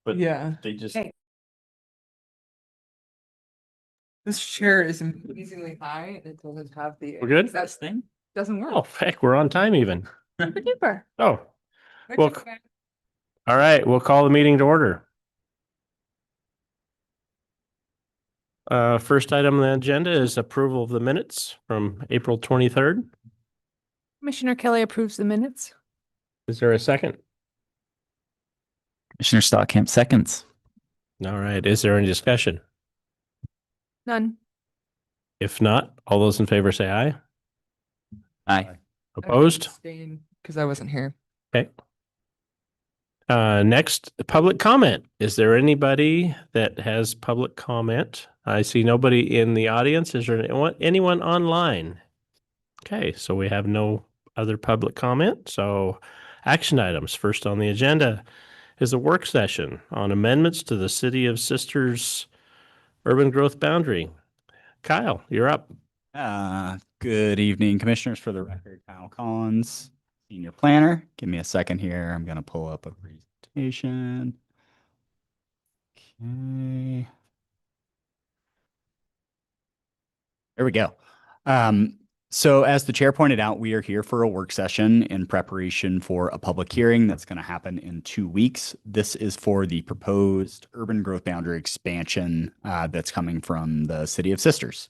but Yeah. they just, Hey. This chair is amazingly high. It doesn't have the. We're good? That thing. doesn't work. oh, heck, we're on time even. Super duper. Oh, Which Well, is good. all right, we'll call the meeting to order. First item on the agenda is approval of the minutes from April 23rd. Commissioner Kelly approves the minutes. Is there a second? Commissioner Stockamp seconds. All right, is there any discussion? None. If not, all those in favor say aye. Aye. Opposed? Because I wasn't here. Okay. Next, public comment. Is there anybody that has public comment? I see nobody in the audience. Is there anyone online? Okay, so we have no other public comment. So action items. First on the agenda is a work session on amendments to the City of Sisters urban growth boundary. Kyle, you're up. Good evening, commissioners. For the record, Kyle Collins, senior planner. Give me a second here. I'm going to pull up a presentation. Okay. There we go. So as the chair pointed out, we are here for a work session in preparation for a public hearing that's going to happen in 2 weeks. This is for the proposed urban growth boundary expansion that's coming from the City of Sisters.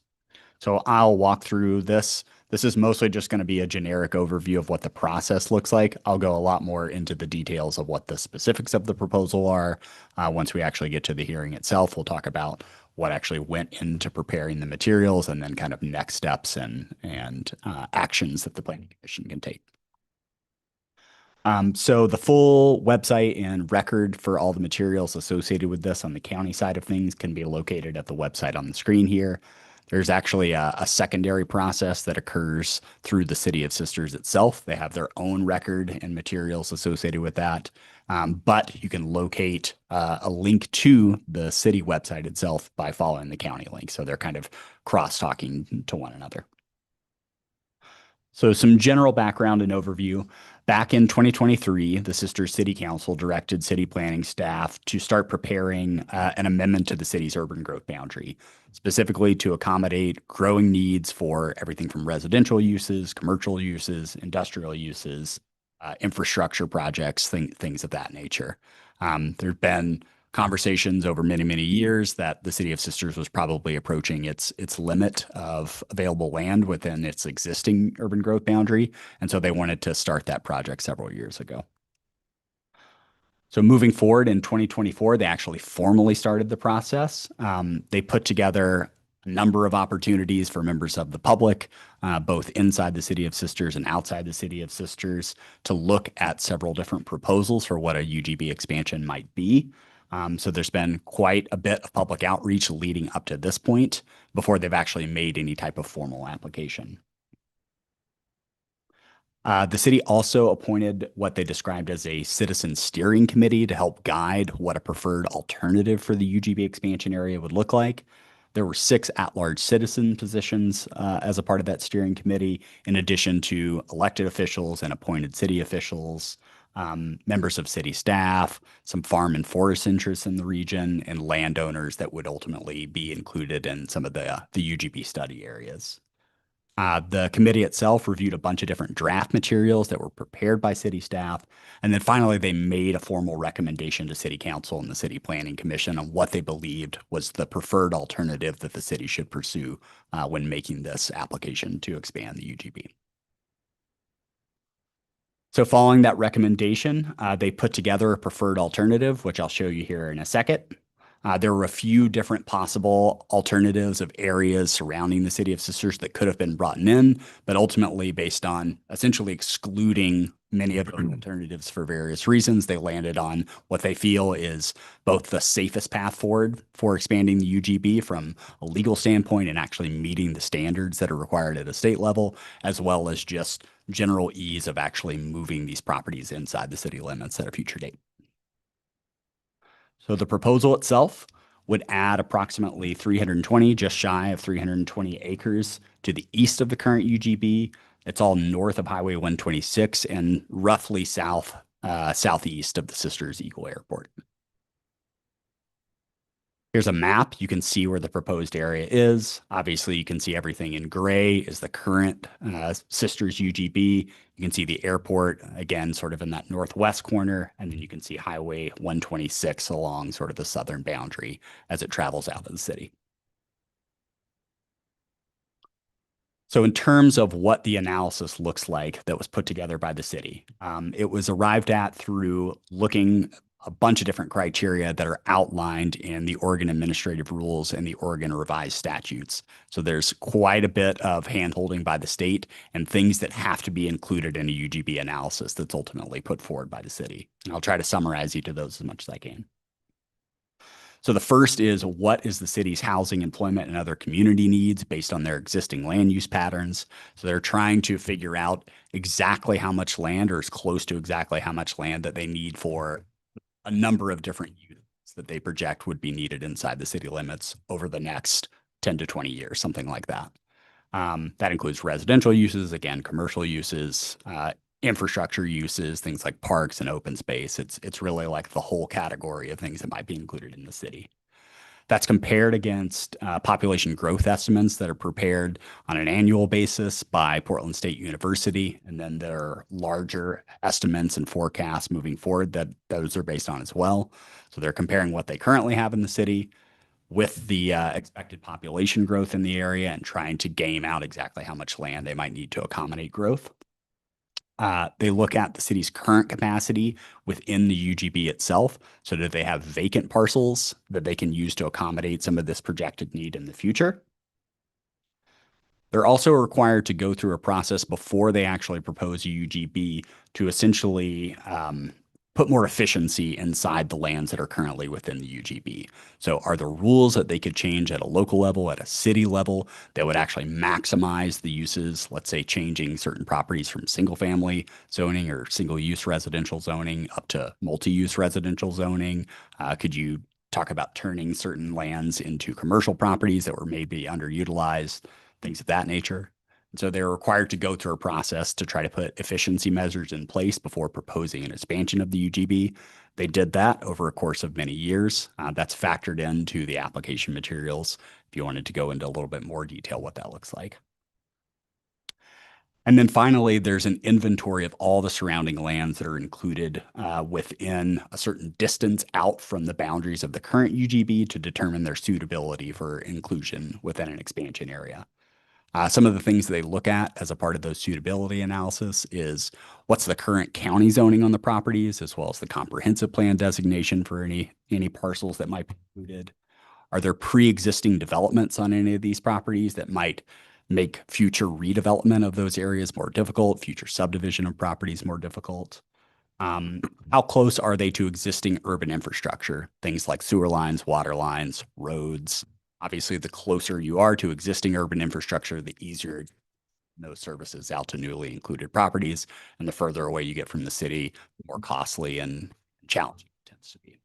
So I'll walk through this. This is mostly just going to be a generic overview of what the process looks like. I'll go a lot more into the details of what the specifics of the proposal are. Once we actually get to the hearing itself, we'll talk about what actually went into preparing the materials and then kind of next steps and actions that the Planning Commission can take. So the full website and record for all the materials associated with this on the county side of things can be located at the website on the screen here. There's actually a secondary process that occurs through the City of Sisters itself. They have their own record and materials associated with that. But you can locate a link to the city website itself by following the county link. So they're kind of cross-talking to one another. So some general background and overview. Back in 2023, the Sisters City Council directed city planning staff to start preparing an amendment to the city's urban growth boundary, specifically to accommodate growing needs for everything from residential uses, commercial uses, industrial uses, infrastructure projects, things of that nature. There's been conversations over many, many years that the City of Sisters was probably approaching its limit of available land within its existing urban growth boundary. And so they wanted to start that project several years ago. So moving forward in 2024, they actually formally started the process. They put together a number of opportunities for members of the public, both inside the City of Sisters and outside the City of Sisters, to look at several different proposals for what a UGB expansion might be. So there's been quite a bit of public outreach leading up to this point before they've actually made any type of formal application. The city also appointed what they described as a citizen steering committee to help guide what a preferred alternative for the UGB expansion area would look like. There were 6 at-large citizen positions as a part of that steering committee, in addition to elected officials and appointed city officials, members of city staff, some farm and forest interests in the region, and landowners that would ultimately be included in some of the UGB study areas. The committee itself reviewed a bunch of different draft materials that were prepared by city staff. And then finally, they made a formal recommendation to City Council and the City Planning Commission on what they believed was the preferred alternative that the city should pursue when making this application to expand the UGB. So following that recommendation, they put together a preferred alternative, which I'll show you here in a second. There were a few different possible alternatives of areas surrounding the City of Sisters that could have been brought in, but ultimately, based on essentially excluding many of the alternatives for various reasons, they landed on what they feel is both the safest path forward for expanding the UGB from a legal standpoint and actually meeting the standards that are required at a state level, as well as just general ease of actually moving these properties inside the city limits at a future date. So the proposal itself would add approximately 320, just shy of 320 acres to the east of the current UGB. It's all north of Highway 126 and roughly southeast of the Sisters Eagle Airport. Here's a map. You can see where the proposed area is. Obviously, you can see everything in gray is the current Sisters UGB. You can see the airport, again, sort of in that northwest corner. And then you can see Highway 126 along sort of the southern boundary as it travels out of the city. So in terms of what the analysis looks like that was put together by the city, it was arrived at through looking a bunch of different criteria that are outlined in the Oregon Administrative Rules and the Oregon Revised Statutes. So there's quite a bit of handholding by the state and things that have to be included in a UGB analysis that's ultimately put forward by the city. And I'll try to summarize each of those as much as I can. So the first is, what is the city's housing, employment, and other community needs based on their existing land use patterns? So they're trying to figure out exactly how much land, or as close to exactly how much land, that they need for a number of different uses that they project would be needed inside the city limits over the next 10 to 20 years, something like that. That includes residential uses, again, commercial uses, infrastructure uses, things like parks and open space. It's really like the whole category of things that might be included in the city. That's compared against population growth estimates that are prepared on an annual basis by Portland State University. And then there are larger estimates and forecasts moving forward that those are based on as well. So they're comparing what they currently have in the city with the expected population growth in the area and trying to game out exactly how much land they might need to accommodate growth. They look at the city's current capacity within the UGB itself. So that they have vacant parcels that they can use to accommodate some of this projected need in the future. They're also required to go through a process before they actually propose a UGB to essentially put more efficiency inside the lands that are currently within the UGB. So are there rules that they could change at a local level, at a city level, that would actually maximize the uses, let's say changing certain properties from single family zoning or single use residential zoning up to multi-use residential zoning? Could you talk about turning certain lands into commercial properties that were maybe underutilized, things of that nature? So they're required to go through a process to try to put efficiency measures in place before proposing an expansion of the UGB. They did that over a course of many years. That's factored into the application materials if you wanted to go into a little bit more detail what that looks like. And then finally, there's an inventory of all the surrounding lands that are included within a certain distance out from the boundaries of the current UGB to determine their suitability for inclusion within an expansion area. Some of the things they look at as a part of those suitability analysis is what's the current county zoning on the properties, as well as the comprehensive plan designation for any parcels that might be included. Are there pre-existing developments on any of these properties that might make future redevelopment of those areas more difficult, future subdivision of properties more difficult? How close are they to existing urban infrastructure? Things like sewer lines, water lines, roads. Obviously, the closer you are to existing urban infrastructure, the easier those services out to newly included properties. And the further away you get from the city, the more costly and challenging it tends to be.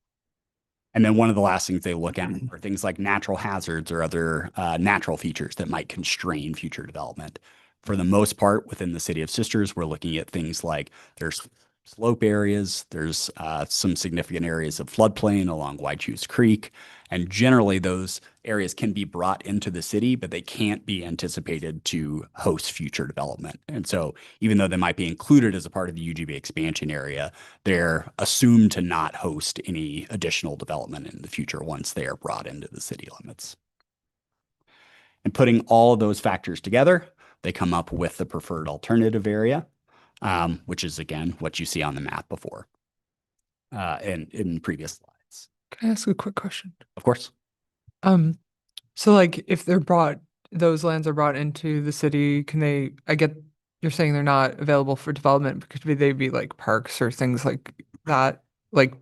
And then one of the last things they look at are things like natural hazards or other natural features that might constrain future development. For the most part, within the City of Sisters, we're looking at things like there's slope areas, there's some significant areas of floodplain along Whychus Creek, and generally those areas can be brought into the city, but they can't be anticipated to host future development. And so even though they might be included as a part of the UGB expansion area, they're assumed to not host any additional development in the future once they are brought into the city limits. And putting all of those factors together, they come up with the preferred alternative area, which is, again, what you see on the map before in previous slides. Can I ask a quick question? Of course. So like if those lands are brought into the city, you're saying they're not available for development, because they be like parks or things like that, like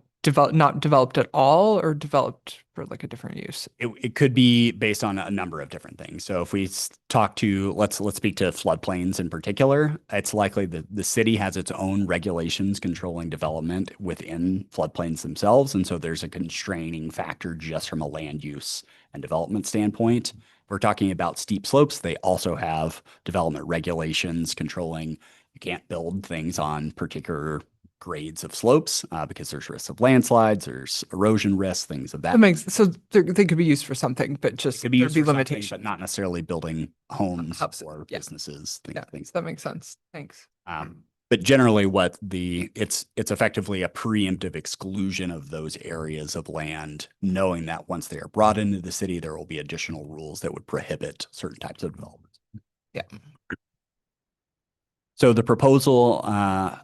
not developed at all, or developed for like a different use? It could be based on a number of different things. So if we talk to, let's speak to floodplains in particular, it's likely that the city has its own regulations controlling development within floodplains themselves. And so there's a constraining factor just from a land use and development standpoint. If we're talking about steep slopes, they also have development regulations controlling, you can't build things on particular grades of slopes because there's risks of landslides, there's erosion risks, things of that. That makes, so they could be used for something, but just Could be there'd used be for something, limitations. but not necessarily building homes Hubs, or yeah. businesses, Yeah, things. that makes sense. Thanks. But generally it's effectively a preemptive exclusion of those areas of land, knowing that once they are brought into the city, there will be additional rules that would prohibit certain types of development. Yeah. So the proposal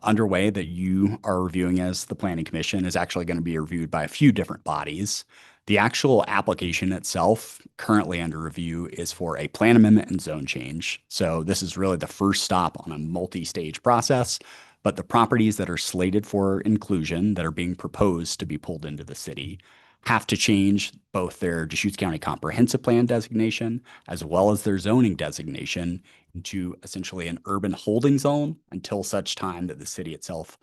underway that you are reviewing as the Planning Commission is actually going to be reviewed by a few different bodies. The actual application itself, currently under review, is for a plan amendment and zone change. So this is really the first stop on a multi-stage process, but the properties that are slated for inclusion that are being proposed to be pulled into the city have to change both their Deschutes County Comprehensive Plan designation as well as their zoning designation into essentially an urban holding zone until such time that the city itself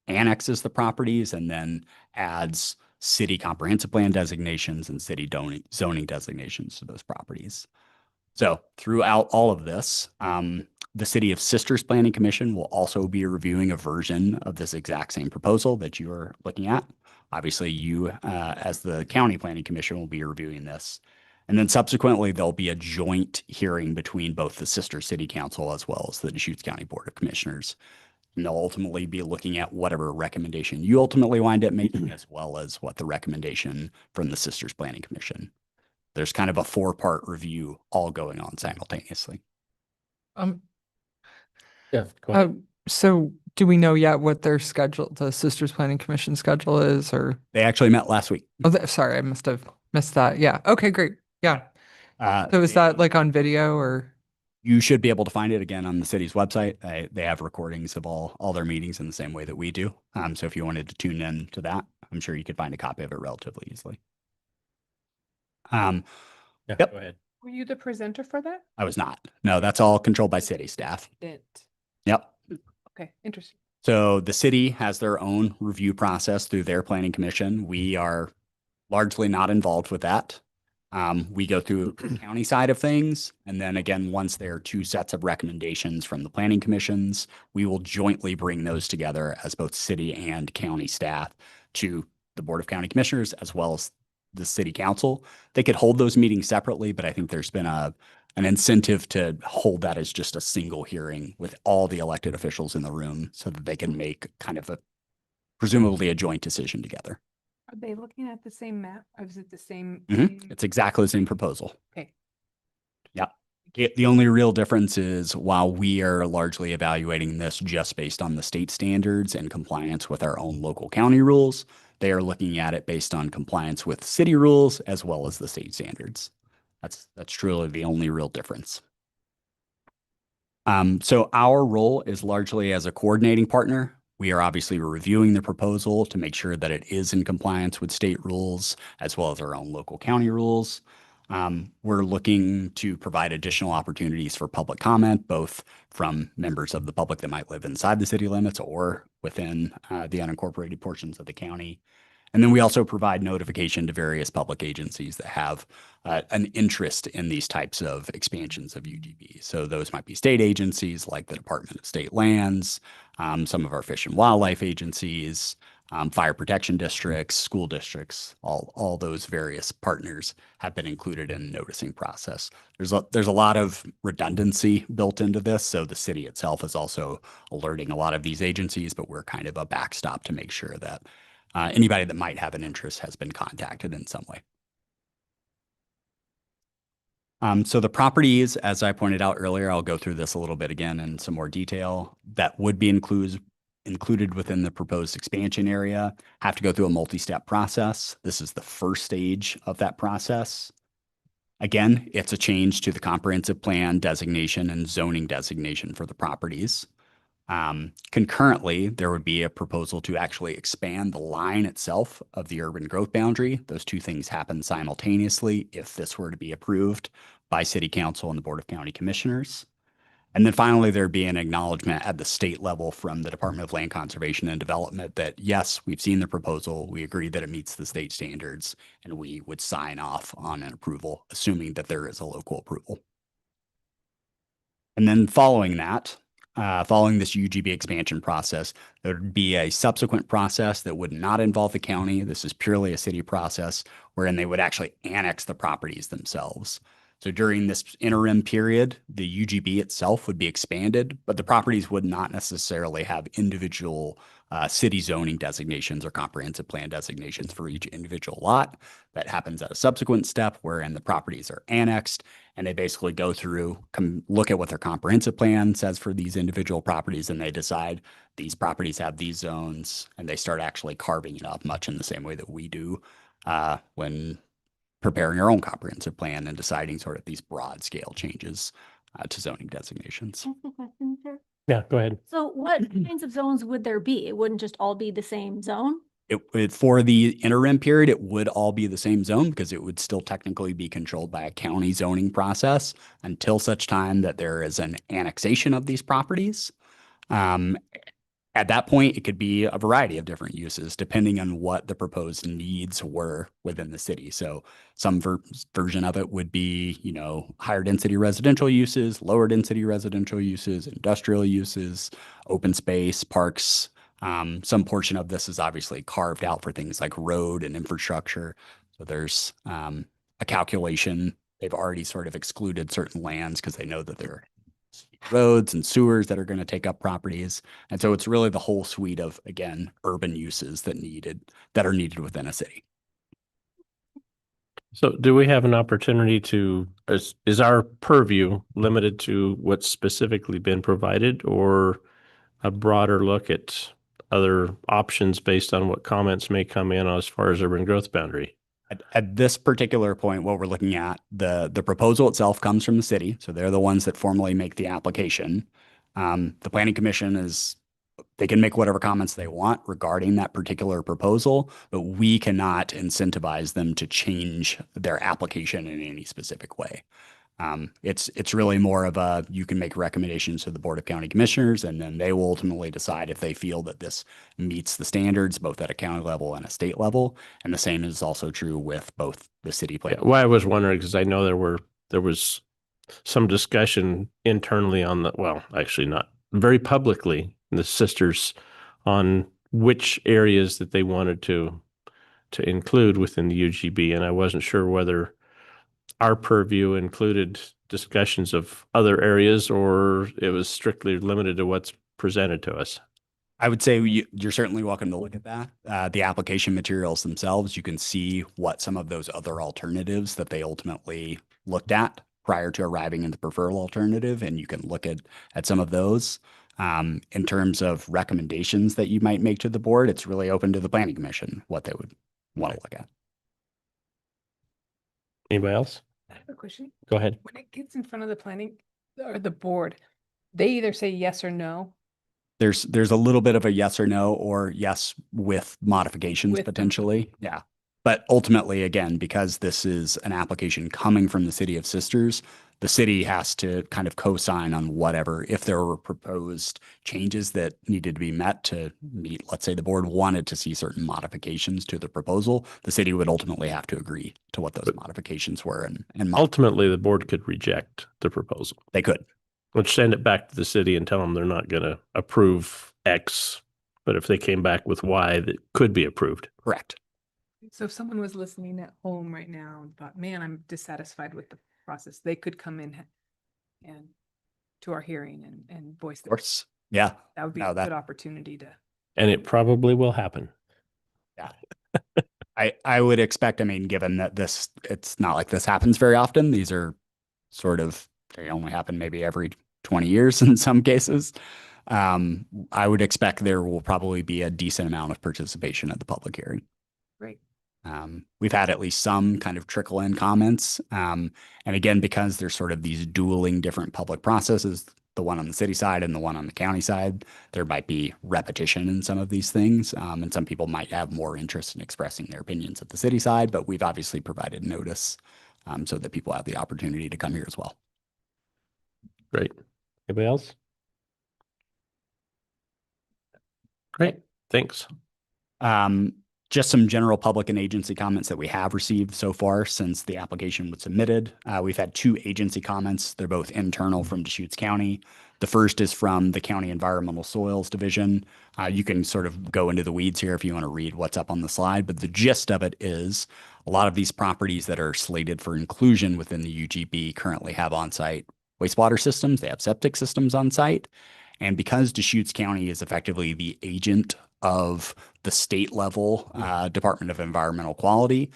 annexes the properties and then adds city comprehensive plan designations and city zoning designations to those properties. So throughout all of this, the City of Sisters Planning Commission will also be reviewing a version of this exact same proposal that you are looking at. Obviously, you as the County Planning Commission will be reviewing this. And then subsequently, there'll be a joint hearing between both the Sister City Council as well as the Deschutes County Board of Commissioners. And they'll ultimately be looking at whatever recommendation you ultimately wind up making, as well as what the recommendation from the Sisters Planning Commission. There's kind of a 4-part review all going on simultaneously. Yeah. Go ahead. So do we know yet what their schedule, the Sisters Planning Commission schedule is, or? They actually met last week. Oh, sorry, I must have missed that. Yeah. Okay, great. Yeah. So is They- that like on video or? You should be able to find it again on the city's website. They have recordings of all their meetings in the same way that we do. So if you wanted to tune in to that, I'm sure you could find a copy of it relatively easily. Yeah, Yep. Go ahead. Were you the presenter for that? I was not. No, that's all controlled by city staff. Didn't. Yep. Okay, interesting. So the city has their own review process through their planning commission. We are largely not involved with that. We go through the county side of things. And then again, once there are 2 sets of recommendations from the planning commissions, we will jointly bring those together as both city and county staff to the Board of County Commissioners as well as the city council. They could hold those meetings separately, but I think there's been an incentive to hold that as just a single hearing with all the elected officials in the room so that they can make kind of presumably a joint decision together. Are they looking at the same map? Or is it the same? It's exactly the same proposal. Okay. Yep. The only real difference is while we are largely evaluating this just based on the state standards and compliance with our own local county rules, they are looking at it based on compliance with city rules as well as the state standards. That's truly the only real difference. So our role is largely as a coordinating partner. We are obviously reviewing the proposal to make sure that it is in compliance with state rules as well as our own local county rules. We're looking to provide additional opportunities for public comment, both from members of the public that might live inside the city limits or within the unincorporated portions of the county. And then we also provide notification to various public agencies that have an interest in these types of expansions of UDB. So those might be state agencies like the Department of State Lands, some of our fish and wildlife agencies, fire protection districts, school districts, all those various partners have been included in the noticing process. There's a lot of redundancy built into this. So the city itself is also alerting a lot of these agencies, but we're kind of a backstop to make sure that anybody that might have an interest has been contacted in some way. So the properties, as I pointed out earlier, I'll go through this a little bit again in some more detail, that would be included within the proposed expansion area, have to go through a multi-step process. This is the first stage of that process. Again, it's a change to the comprehensive plan designation and zoning designation for the properties. Concurrently, there would be a proposal to actually expand the line itself of the urban growth boundary. Those 2 things happen simultaneously if this were to be approved by City Council and the Board of County Commissioners. And then finally, there'd be an acknowledgement at the state level from the Department of Land Conservation and Development that, yes, we've seen the proposal, we agree that it meets the state standards, and we would sign off on an approval, assuming that there is a local approval. And then following that, following this UGB expansion process, there would be a subsequent process that would not involve the county. This is purely a city process wherein they would actually annex the properties themselves. So during this interim period, the UGB itself would be expanded, but the properties would not necessarily have individual city zoning designations or comprehensive plan designations for each individual lot. That happens at a subsequent step wherein the properties are annexed and they basically go through, look at what their comprehensive plan says for these individual properties, and they decide these properties have these zones, and they start actually carving it up much in the same way that we do when preparing our own comprehensive plan and deciding sort of these broad scale changes to zoning designations. Can I ask a question, sir? Yeah, go ahead. So what kinds of zones would there be? It wouldn't just all be the same zone? For the interim period, it would all be the same zone because it would still technically be controlled by a county zoning process until such time that there is an annexation of these properties. At that point, it could be a variety of different uses depending on what the proposed needs were within the city. So some version of it would be, you know, higher density residential uses, lower density residential uses, industrial uses, open space, parks. Some portion of this is obviously carved out for things like road and infrastructure. So there's a calculation. They've already sort of excluded certain lands because they know that there are roads and sewers that are going to take up properties. And so it's really the whole suite of, again, urban uses that are needed within a city. So do we have an opportunity to, is our purview limited to what's specifically been provided, or a broader look at other options based on what comments may come in as far as urban growth boundary? At this particular point, what we're looking at, the proposal itself comes from the city. So they're the ones that formally make the application. The planning commission they can make whatever comments they want regarding that particular proposal, but we cannot incentivize them to change their application in any specific way. It's really more of you can make recommendations to the Board of County Commissioners, and then they will ultimately decide if they feel that this meets the standards, both at a county level and a state level. And the same is also true with both the city plan. Well, I was wondering, because I know there was some discussion internally actually not very publicly, the sisters, on which areas that they wanted to include within the UGB. And I wasn't sure whether our purview included discussions of other areas or it was strictly limited to what's presented to us. I would say you're certainly welcome to look at that. The application materials themselves, you can see what some of those other alternatives that they ultimately looked at prior to arriving in the preferred alternative, and you can look at some of those. In terms of recommendations that you might make to the board, it's really open to the planning commission what they would want to look at. Anybody else? I have a question. Go ahead. When it gets in front of the planning or the board, they either say yes or no. There's a little bit of a yes or no, or yes with modifications With them. potentially. Yeah. But ultimately, again, because this is an application coming from the City of Sisters, the city has to kind of co-sign on whatever, if there were proposed changes that needed to be met to meet, let's say the board wanted to see certain modifications to the proposal, the city would ultimately have to agree to what those modifications were. And Ultimately, the board could reject the proposal, they could. which send it back to the city and tell them they're not going to approve X. But if they came back with Y, that could be approved. Correct. So if someone was listening at home right now and thought, man, I'm dissatisfied with the process, they could come in and to our hearing and voice Of their, course. Yeah. that would be No, a good opportunity to. And it probably will happen. Yeah. I would expect, I mean, given that it's not like this happens very often. These are sort of, they only happen maybe every 20 years in some cases. I would expect there will probably be a decent amount of participation at the public hearing. Great. We've had at least some kind of trickle in comments. And again, because there's sort of these dueling different public processes, the one on the city side and the one on the county side, there might be repetition in some of these things. And some people might have more interest in expressing their opinions at the city side, but we've obviously provided notice so that people have the opportunity to come here as well. Great. Anybody else? Great. Thanks. Just some general public and agency comments that we have received so far since the application was submitted. We've had 2 agency comments. They're both internal from Deschutes County. The first is from the County Environmental Soils Division. You can sort of go into the weeds here if you want to read what's up on the slide, but the gist of it is a lot of these properties that are slated for inclusion within the UGB currently have on-site wastewater systems. They have septic systems on site. And because Deschutes County is effectively the agent of the state level Department of Environmental Quality,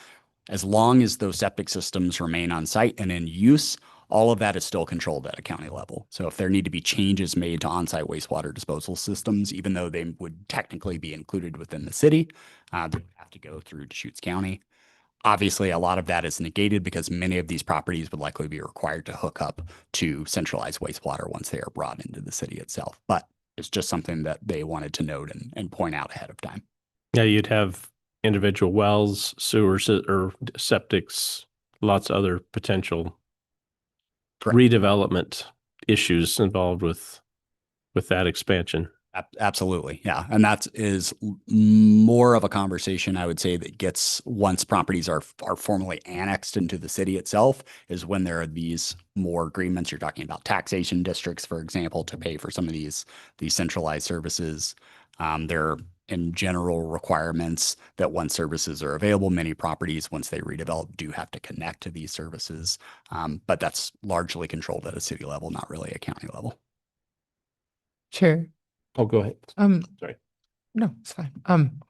as long as those septic systems remain on site and in use, all of that is still controlled at a county level. So if there need to be changes made to on-site wastewater disposal systems, even though they would technically be included within the city, they would have to go through Deschutes County. Obviously, a lot of that is negated because many of these properties would likely be required to hook up to centralized wastewater once they are brought into the city itself. But it's just something that they wanted to note and point out ahead of time. Yeah, you'd have individual wells, sewers, or septics, lots of other potential Correct. redevelopment issues involved with that expansion. Absolutely. Yeah. And that is more of a conversation, I would say, that gets once properties are formally annexed into the city itself, is when there are these more agreements. You're talking about taxation districts, for example, to pay for some of these centralized services. There are in general requirements that once services are available, many properties, once they redevelop, do have to connect to these services. But that's largely controlled at a city level, not really a county level. Chair. Oh, go ahead. Sorry. No, it's fine.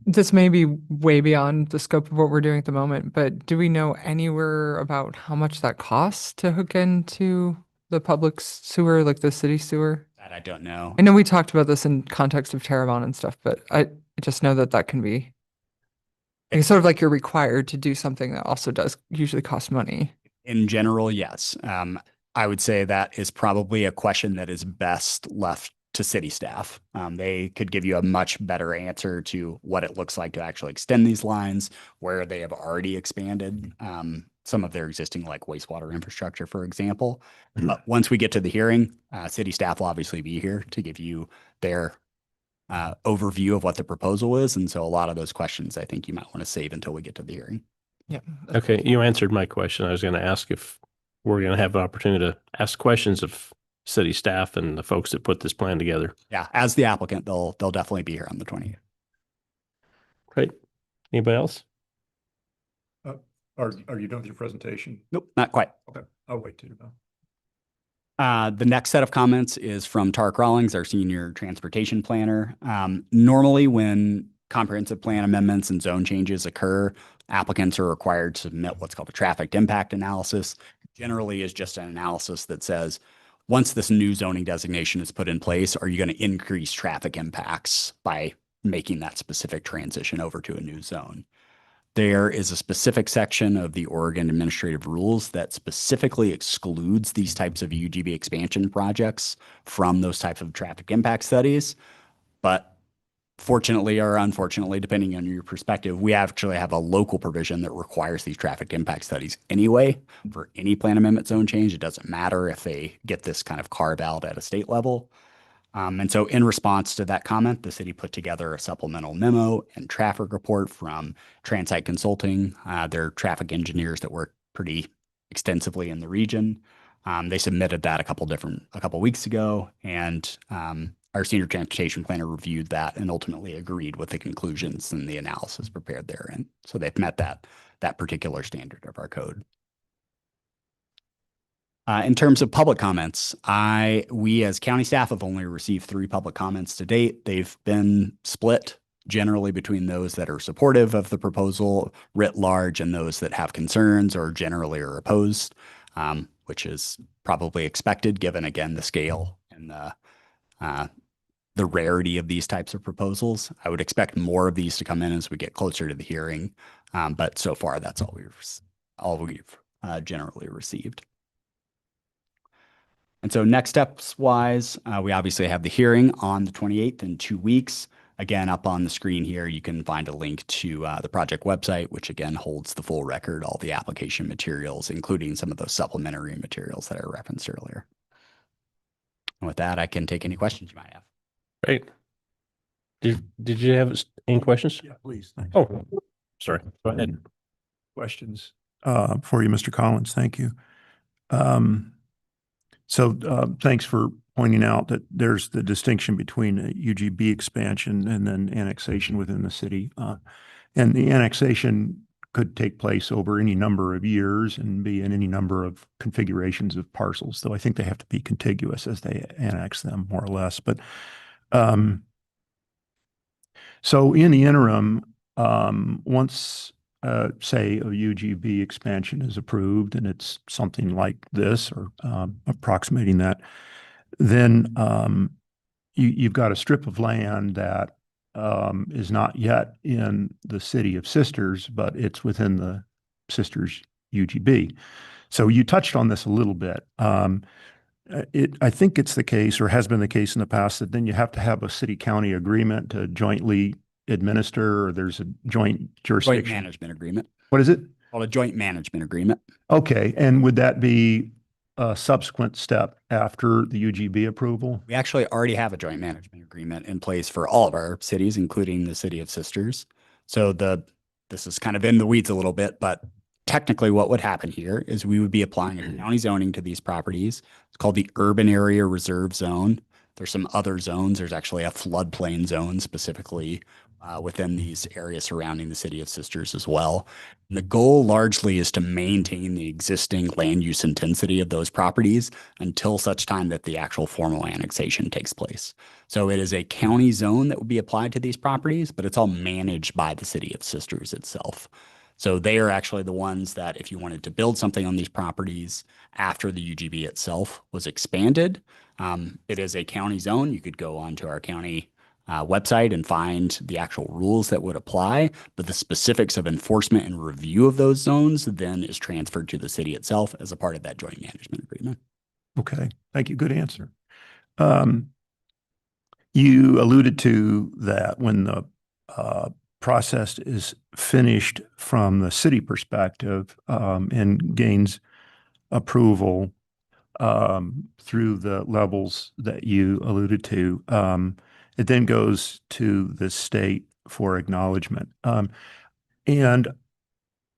This may be way beyond the scope of what we're doing at the moment, but do we know anywhere about how much that costs to hook into the public sewer, like the city sewer? That I don't know. I know we talked about this in context of Terravon and stuff, but I just know that can be it's sort of like you're required to do something that also does usually cost money. In general, yes. I would say that is probably a question that is best left to city staff. They could give you a much better answer to what it looks like to actually extend these lines, where they have already expanded some of their existing like wastewater infrastructure, for example. But once we get to the hearing, city staff will obviously be here to give you their overview of what the proposal is. And so a lot of those questions, I think you might want to save until we get to the hearing. Yeah. Okay, you answered my question. I was going to ask if we're going to have an opportunity to ask questions of city staff and the folks that put this plan together. Yeah, as the applicant, they'll definitely be here on the 20th. Great. Anybody else? Are you done with your presentation? Nope, not quite. Okay, I'll wait till you're done. The next set of comments is from Tark Rawlings, our senior transportation planner. Normally, when comprehensive plan amendments and zone changes occur, applicants are required to submit what's called a traffic impact analysis. Generally is just an analysis that says, once this new zoning designation is put in place, are you going to increase traffic impacts by making that specific transition over to a new zone? There is a specific section of the Oregon Administrative Rules that specifically excludes these types of UGB expansion projects from those types of traffic impact studies. But fortunately or unfortunately, depending on your perspective, we actually have a local provision that requires these traffic impact studies anyway for any plan amendment zone change. It doesn't matter if they get this kind of carve out at a state level. And so in response to that comment, the city put together a supplemental memo and traffic report from Transite Consulting, their traffic engineers that work pretty extensively in the region. They submitted that a couple weeks ago, and our senior transportation planner reviewed that and ultimately agreed with the conclusions and the analysis prepared therein. So they've met that particular standard of our code. In terms of public comments, we as county staff have only received 3 public comments to date. They've been split generally between those that are supportive of the proposal writ large and those that have concerns or generally are opposed, which is probably expected given, again, the scale and the rarity of these types of proposals. I would expect more of these to come in as we get closer to the hearing, but so far that's all we've generally received. And so next steps wise, we obviously have the hearing on the 28th in 2 weeks. Again, up on the screen here, you can find a link to the project website, which again holds the full record, all the application materials, including some of those supplementary materials that I referenced earlier. And with that, I can take any questions you might have. Great. Did you have any questions? Yeah, please. Thanks. Oh, sorry. Go ahead. Questions for you, Mr. Collins. Thank you. Thanks for pointing out that there's the distinction between a UGB expansion and then annexation within the city. And the annexation could take place over any number of years and be in any number of configurations of parcels, though I think they have to be contiguous as they annex them more or less. But so in the interim, once say a UGB expansion is approved and it's something like this or approximating that, then you've got a strip of land that is not yet in the city of Sisters, but it's within the Sisters UGB. So you touched on this a little bit. I think it's the case, or has been the case in the past, that then you have to have a city-county agreement to jointly administer, or there's a joint Joint jurisdiction. management agreement, What is it? called a joint management agreement. Okay, and would that be a subsequent step after the UGB approval? We actually already have a joint management agreement in place for all of our cities, including the city of Sisters. So this is kind of in the weeds a little bit, but technically what would happen here is we would be applying a county zoning to these properties. It's called the Urban Area Reserve Zone. There's some other zones. There's actually a floodplain zone specifically within these areas surrounding the city of Sisters as well. And the goal largely is to maintain the existing land use intensity of those properties until such time that the actual formal annexation takes place. So it is a county zone that would be applied to these properties, but it's all managed by the city of Sisters itself. So they are actually the ones that if you wanted to build something on these properties after the UGB itself was expanded, it is a county zone. You could go onto our county website and find the actual rules that would apply, but the specifics of enforcement and review of those zones then is transferred to the city itself as a part of that joint management agreement. Okay, thank you. Good answer. You alluded to that when the process is finished from the city perspective and gains approval through the levels that you alluded to, it then goes to the state for acknowledgement. And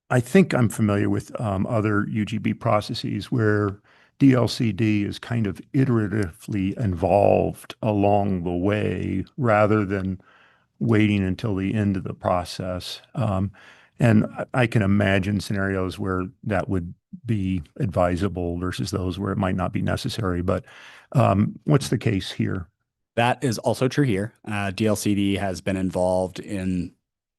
I think I'm familiar with other UGB processes where DLCD is kind of iteratively involved along the way rather than waiting until the end of the process. And I can imagine scenarios where that would be advisable versus those where it might not be necessary. But what's the case here? That is also true here. DLCD has been involved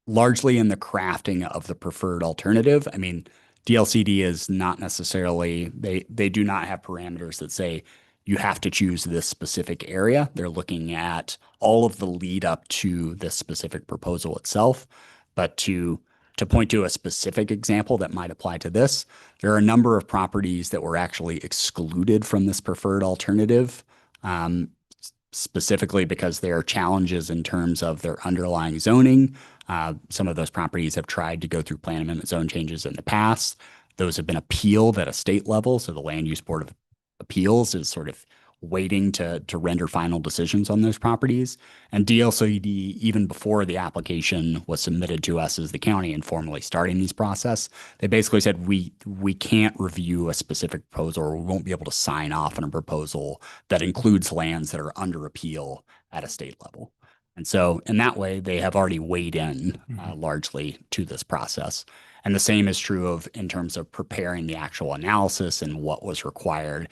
largely in the crafting of the preferred alternative. I mean, DLCD is not necessarily, they do not have parameters that say you have to choose this specific area. They're looking at all of the lead up to this specific proposal itself. But to point to a specific example that might apply to this, there are a number of properties that were actually excluded from this preferred alternative, specifically because there are challenges in terms of their underlying zoning. Some of those properties have tried to go through plan amendment zone changes in the past. Those have been appealed at a state level. So the Land Use Board of Appeals is sort of waiting to render final decisions on those properties. And DLCD, even before the application was submitted to us as the county and formally starting this process, they basically said, we can't review a specific proposal, or we won't be able to sign off on a proposal that includes lands that are under appeal at a state level. And so in that way, they have already weighed in largely to this process. And the same is true in terms of preparing the actual analysis and what was required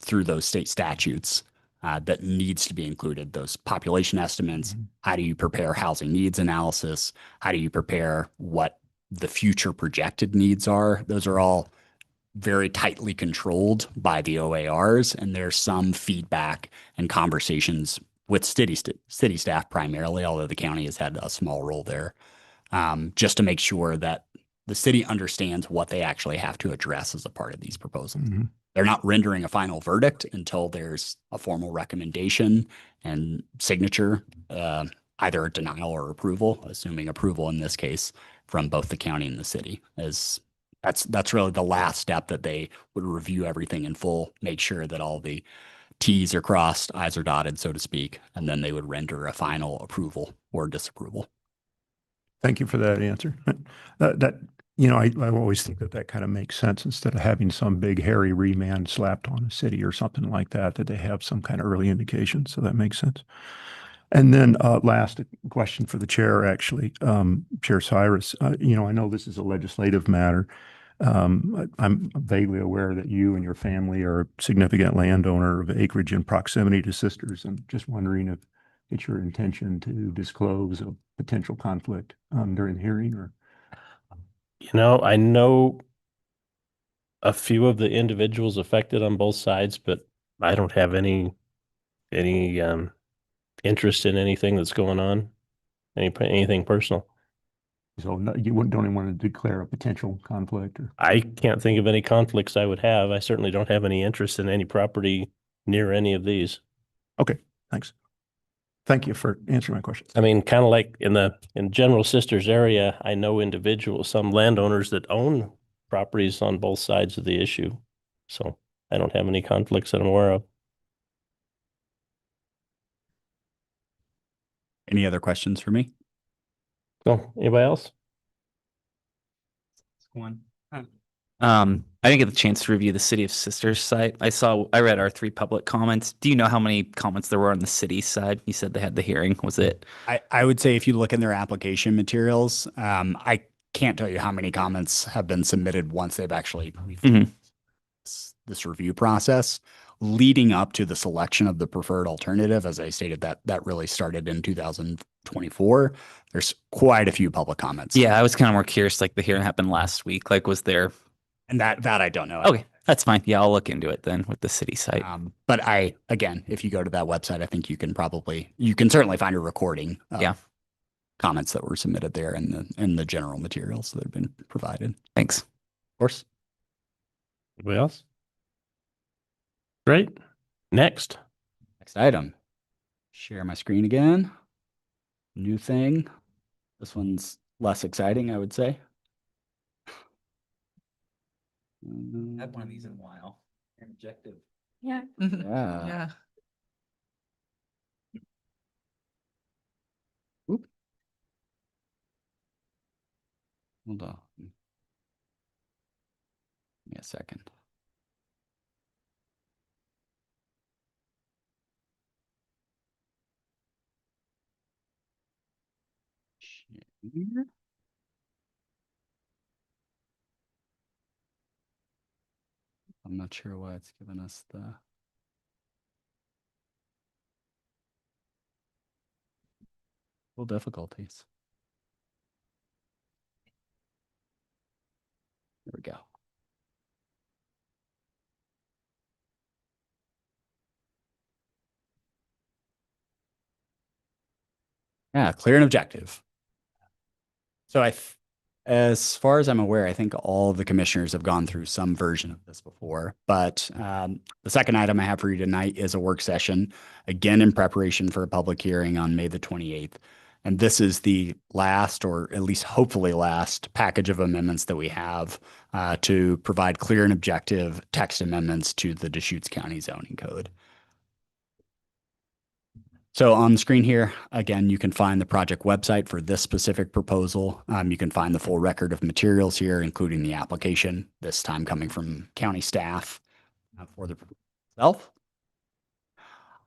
through those state statutes that needs to be included, those population estimates. How do you prepare housing needs analysis? How do you prepare what the future projected needs are? Those are all very tightly controlled by the OARs, and there's some feedback and conversations with city staff primarily, although the county has had a small role there, just to make sure that the city understands what they actually have to address as a part of these proposals. They're not rendering a final verdict until there's a formal recommendation and signature, either a denial or approval, assuming approval in this case from both the county and the city. That's really the last step, that they would review everything in full, make sure that all the T's are crossed, I's are dotted, so to speak, and then they would render a final approval or disapproval. Thank you for that answer. I always think that kind of makes sense instead of having some big hairy remand slapped on a city or something like that, that they have some kind of early indication. So that makes sense. And then last question for the chair, actually, Chair Cyrus. I know this is a legislative matter. I'm vaguely aware that you and your family are a significant landowner of acreage in proximity to Sisters. I'm just wondering if it's your intention to disclose a potential conflict during the hearing, or? I know a few of the individuals affected on both sides, but I don't have any interest in anything that's going on, anything personal. So you don't even want to declare a potential conflict, or? I can't think of any conflicts I would have. I certainly don't have any interest in any property near any of these. Okay, thanks. Thank you for answering my questions. I mean, kind of like in General Sisters area, I know some landowners that own properties on both sides of the issue. So I don't have any conflicts that I'm aware of. Any other questions for me? So anybody else? One. I didn't get the chance to review the City of Sisters site. I read our 3 public comments. Do you know how many comments there were on the city side? You said they had the hearing. Was it? I would say if you look in their application materials, I can't tell you how many comments have been submitted once they've actually reviewed this review process. Leading up to the selection of the preferred alternative, as I stated, that really started in 2024. There's quite a few public comments. Yeah, I was kind of more curious, like the hearing happened last week. Like, was there? And that I don't know. Okay, that's fine. Yeah, I'll look into it then with the city site. But again, if you go to that website, I think you can certainly find a recording of comments that were submitted there in the general materials that have been provided. Thanks. Of course. Anybody else? Great. Next item. Share my screen again. New thing. This one's less exciting, I would say. I've had one of these in a while. Objective. Yeah. Yeah. Yeah. Oop. Hold on. Give me a second. Share. I'm not sure why it's giving us the little difficulties. There we go. Yeah, clear and objective. So as far as I'm aware, I think all of the commissioners have gone through some version of this before. But the second item I have for you tonight is a work session, again in preparation for a public hearing on May the 28th. And this is the last, or at least hopefully last, package of amendments that we have to provide clear and objective text amendments to the Deschutes County zoning code. So on the screen here, again, you can find the project website for this specific proposal. You can find the full record of materials here, including the application, this time coming from county staff for the proposal itself.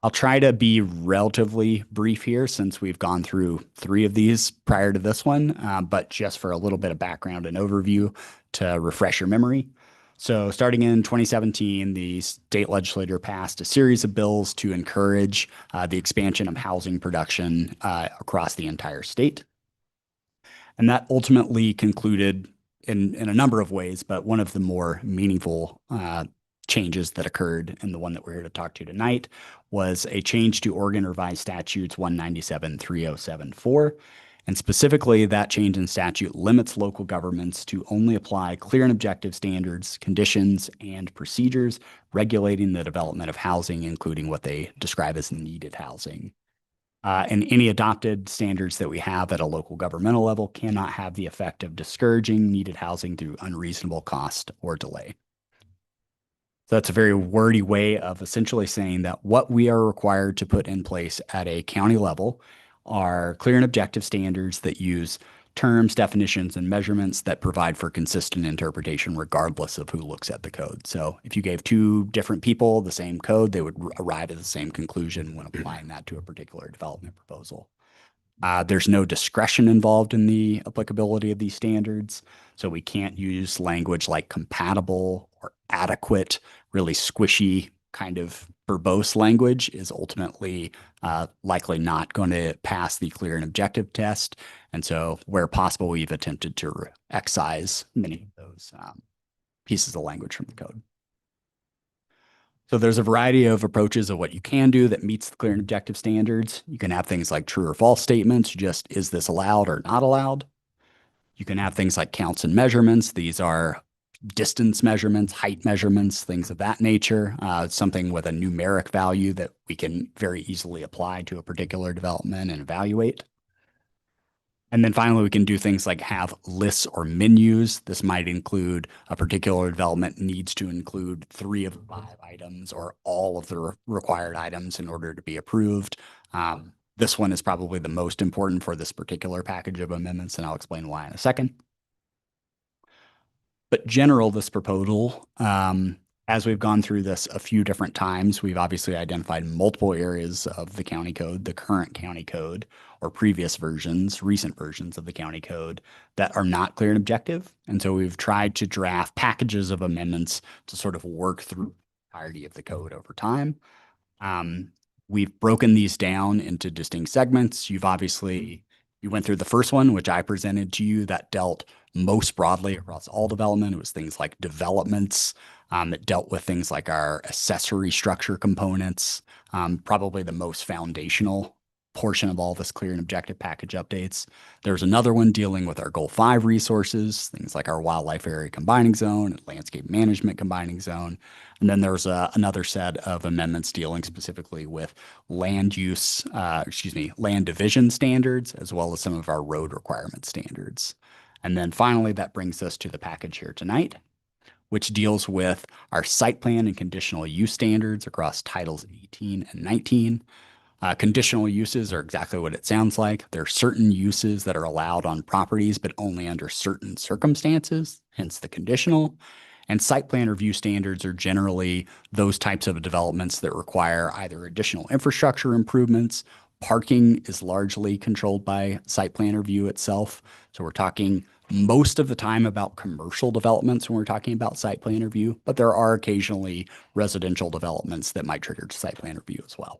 I'll try to be relatively brief here since we've gone through 3 of these prior to this one, but just for a little bit of background and overview to refresh your memory. So starting in 2017, the state legislature passed a series of bills to encourage the expansion of housing production across the entire state. And that ultimately concluded in a number of ways, but one of the more meaningful changes that occurred, and the one that we're here to talk to tonight, was a change to Oregon Revised Statutes 197.3074. And specifically, that change in statute limits local governments to only apply clear and objective standards, conditions, and procedures regulating the development of housing, including what they describe as needed housing. And any adopted standards that we have at a local governmental level cannot have the effect of discouraging needed housing through unreasonable cost or delay. So that's a very wordy way of essentially saying that what we are required to put in place at a county level are clear and objective standards that use terms, definitions, and measurements that provide for consistent interpretation regardless of who looks at the code. So if you gave two different people the same code, they would arrive at the same conclusion when applying that to a particular development proposal. There's no discretion involved in the applicability of these standards. So we can't use language like compatible or adequate, really squishy kind of verbose language is ultimately likely not going to pass the clear and objective test. And so where possible, we've attempted to excise many of those pieces of language from the code. So there's a variety of approaches of what you can do that meets the clear and objective standards. You can have things like true or false statements, just is this allowed or not allowed? You can have things like counts and measurements. These are distance measurements, height measurements, things of that nature, something with a numeric value that we can very easily apply to a particular development and evaluate. And then finally, we can do things like have lists or menus. This might include a particular development needs to include 3 of 5 items or all of the required items in order to be approved. This one is probably the most important for this particular package of amendments, and I'll explain why in a second. But this proposal, as we've gone through this a few different times, we've obviously identified multiple areas of the county code, the current county code, or previous versions, recent versions of the county code that are not clear and objective. And so we've tried to draft packages of amendments to sort of work through the entirety of the code over time. We've broken these down into distinct segments. You went through the first one, which I presented to you, that dealt most broadly across all development. It was things like developments. It dealt with things like our accessory structure components, probably the most foundational portion of all this clear and objective package updates. There's another one dealing with our Goal 5 resources, things like our wildlife area combining zone and landscape management combining zone. And then there's another set of amendments dealing specifically with land division standards, as well as some of our road requirement standards. And then finally, that brings us to the package here tonight, which deals with our site plan and conditional use standards across titles 18 and 19. Conditional uses are exactly what it sounds like. There are certain uses that are allowed on properties, but only under certain circumstances, hence the conditional. And site plan review standards are generally those types of developments that require either additional infrastructure improvements. Parking is largely controlled by site plan review itself. So we're talking most of the time about commercial developments when we're talking about site plan review, but there are occasionally residential developments that might trigger site plan review as well.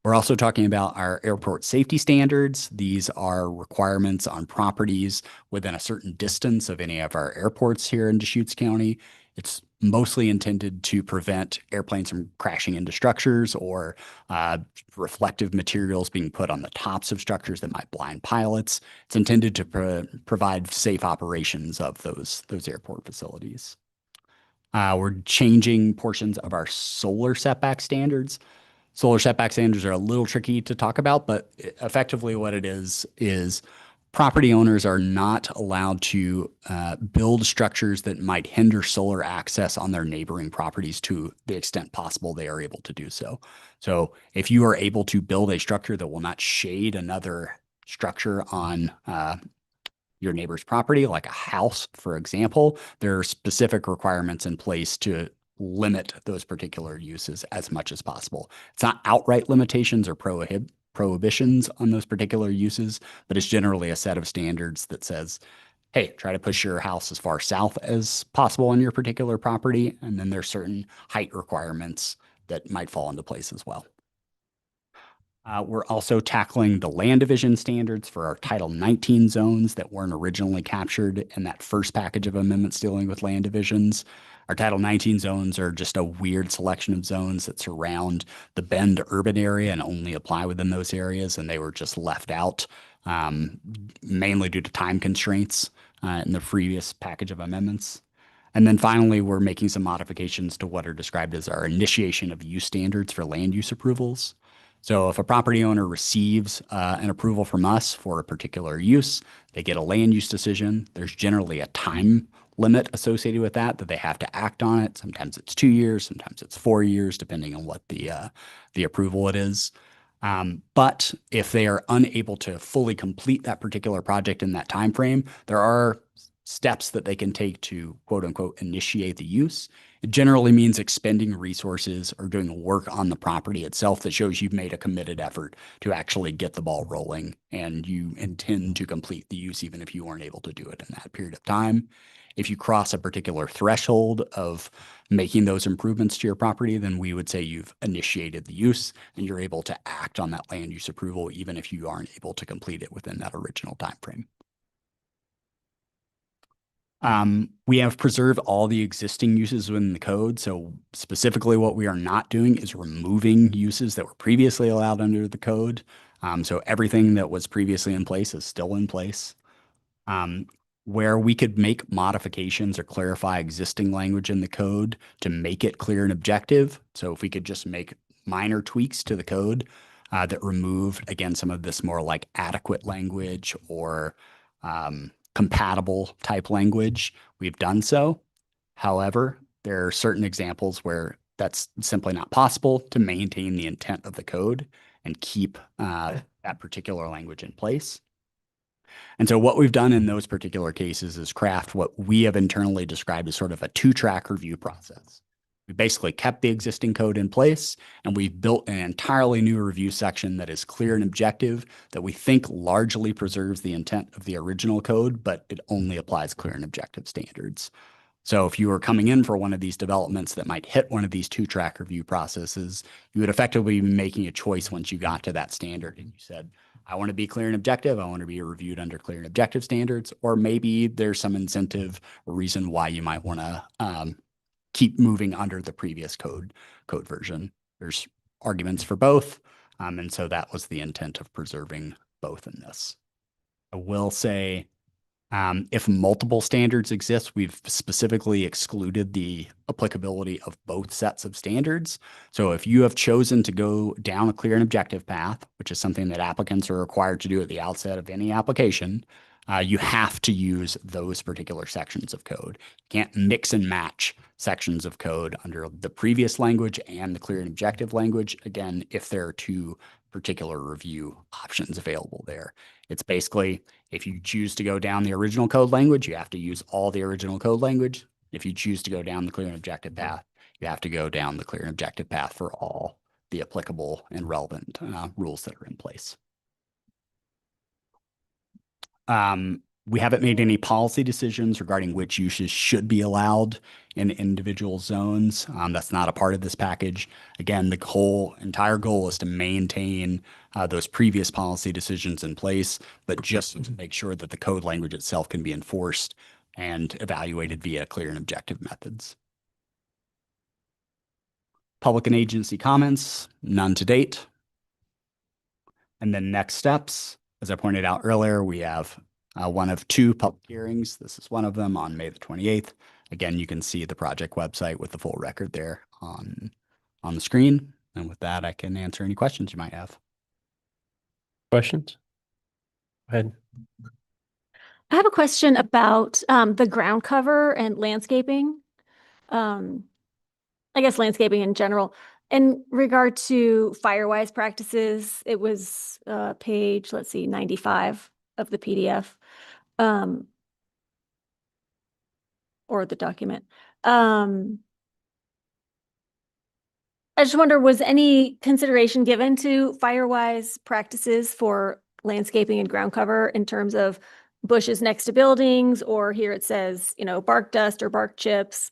We're also talking about our airport safety standards. These are requirements on properties within a certain distance of any of our airports here in Deschutes County. It's mostly intended to prevent airplanes from crashing into structures or reflective materials being put on the tops of structures that might blind pilots. It's intended to provide safe operations of those airport facilities. We're changing portions of our solar setback standards. Solar setback standards are a little tricky to talk about, but effectively what it is property owners are not allowed to build structures that might hinder solar access on their neighboring properties to the extent possible they are able to do so. So if you are able to build a structure that will not shade another structure on your neighbor's property, like a house, for example, there are specific requirements in place to limit those particular uses as much as possible. It's not outright limitations or prohibitions on those particular uses, but it's generally a set of standards that says, hey, try to push your house as far south as possible on your particular property. And then there's certain height requirements that might fall into place as well. We're also tackling the land division standards for our Title 19 zones that weren't originally captured in that first package of amendments dealing with land divisions. Our Title 19 zones are just a weird selection of zones that surround the Bend urban area and only apply within those areas, and they were just left out mainly due to time constraints in the previous package of amendments. And then finally, we're making some modifications to what are described as our initiation of use standards for land use approvals. So if a property owner receives an approval from us for a particular use, they get a land use decision. There's generally a time limit associated with that they have to act on it. Sometimes it's 2 years, sometimes it's 4 years, depending on what the approval it is. But if they are unable to fully complete that particular project in that time frame, there are steps that they can take to quote unquote initiate the use. It generally means expending resources or doing work on the property itself that shows you've made a committed effort to actually get the ball rolling and you intend to complete the use even if you weren't able to do it in that period of time. If you cross a particular threshold of making those improvements to your property, then we would say you've initiated the use and you're able to act on that land use approval even if you aren't able to complete it within that original time frame. We have preserved all the existing uses within the code. So specifically what we are not doing is removing uses that were previously allowed under the code. So everything that was previously in place is still in place. Where we could make modifications or clarify existing language in the code to make it clear and objective. So if we could just make minor tweaks to the code that removed, again, some of this more like adequate language or compatible type language, we've done so. However, there are certain examples where that's simply not possible to maintain the intent of the code and keep that particular language in place. And so what we've done in those particular cases is craft what we have internally described as sort of a 2-track review process. We basically kept the existing code in place and we've built an entirely new review section that is clear and objective that we think largely preserves the intent of the original code, but it only applies clear and objective standards. So if you were coming in for one of these developments that might hit one of these 2-track review processes, you would effectively be making a choice once you got to that standard and you said, I want to be clear and objective. I want to be reviewed under clear and objective standards, or maybe there's some incentive or reason why you might want to keep moving under the previous code version. There's arguments for both. And so that was the intent of preserving both in this. I will say, if multiple standards exist, we've specifically excluded the applicability of both sets of standards. So if you have chosen to go down a clear and objective path, which is something that applicants are required to do at the outset of any application, you have to use those particular sections of code. You can't mix and match sections of code under the previous language and the clear and objective language. Again, if there are 2 particular review options available there. It's basically, if you choose to go down the original code language, you have to use all the original code language. If you choose to go down the clear and objective path, you have to go down the clear and objective path for all the applicable and relevant rules that are in place. We haven't made any policy decisions regarding which uses should be allowed in individual zones. That's not a part of this package. Again, the entire goal is to maintain those previous policy decisions in place, but just to make sure that the code language itself can be enforced and evaluated via clear and objective methods. Public and agency comments, none to date. And then next steps, as I pointed out earlier, we have one of 2 public hearings. This is one of them on May the 28th. Again, you can see the project website with the full record there on the screen. And with that, I can answer any questions you might have. Questions? Go ahead. I have a question about the ground cover and landscaping. I guess landscaping in general. In regard to Firewise practices, it was page, 95 of the PDF or the document. I just wonder, was any consideration given to Firewise practices for landscaping and ground cover in terms of bushes next to buildings, or here it says, bark dust or bark chips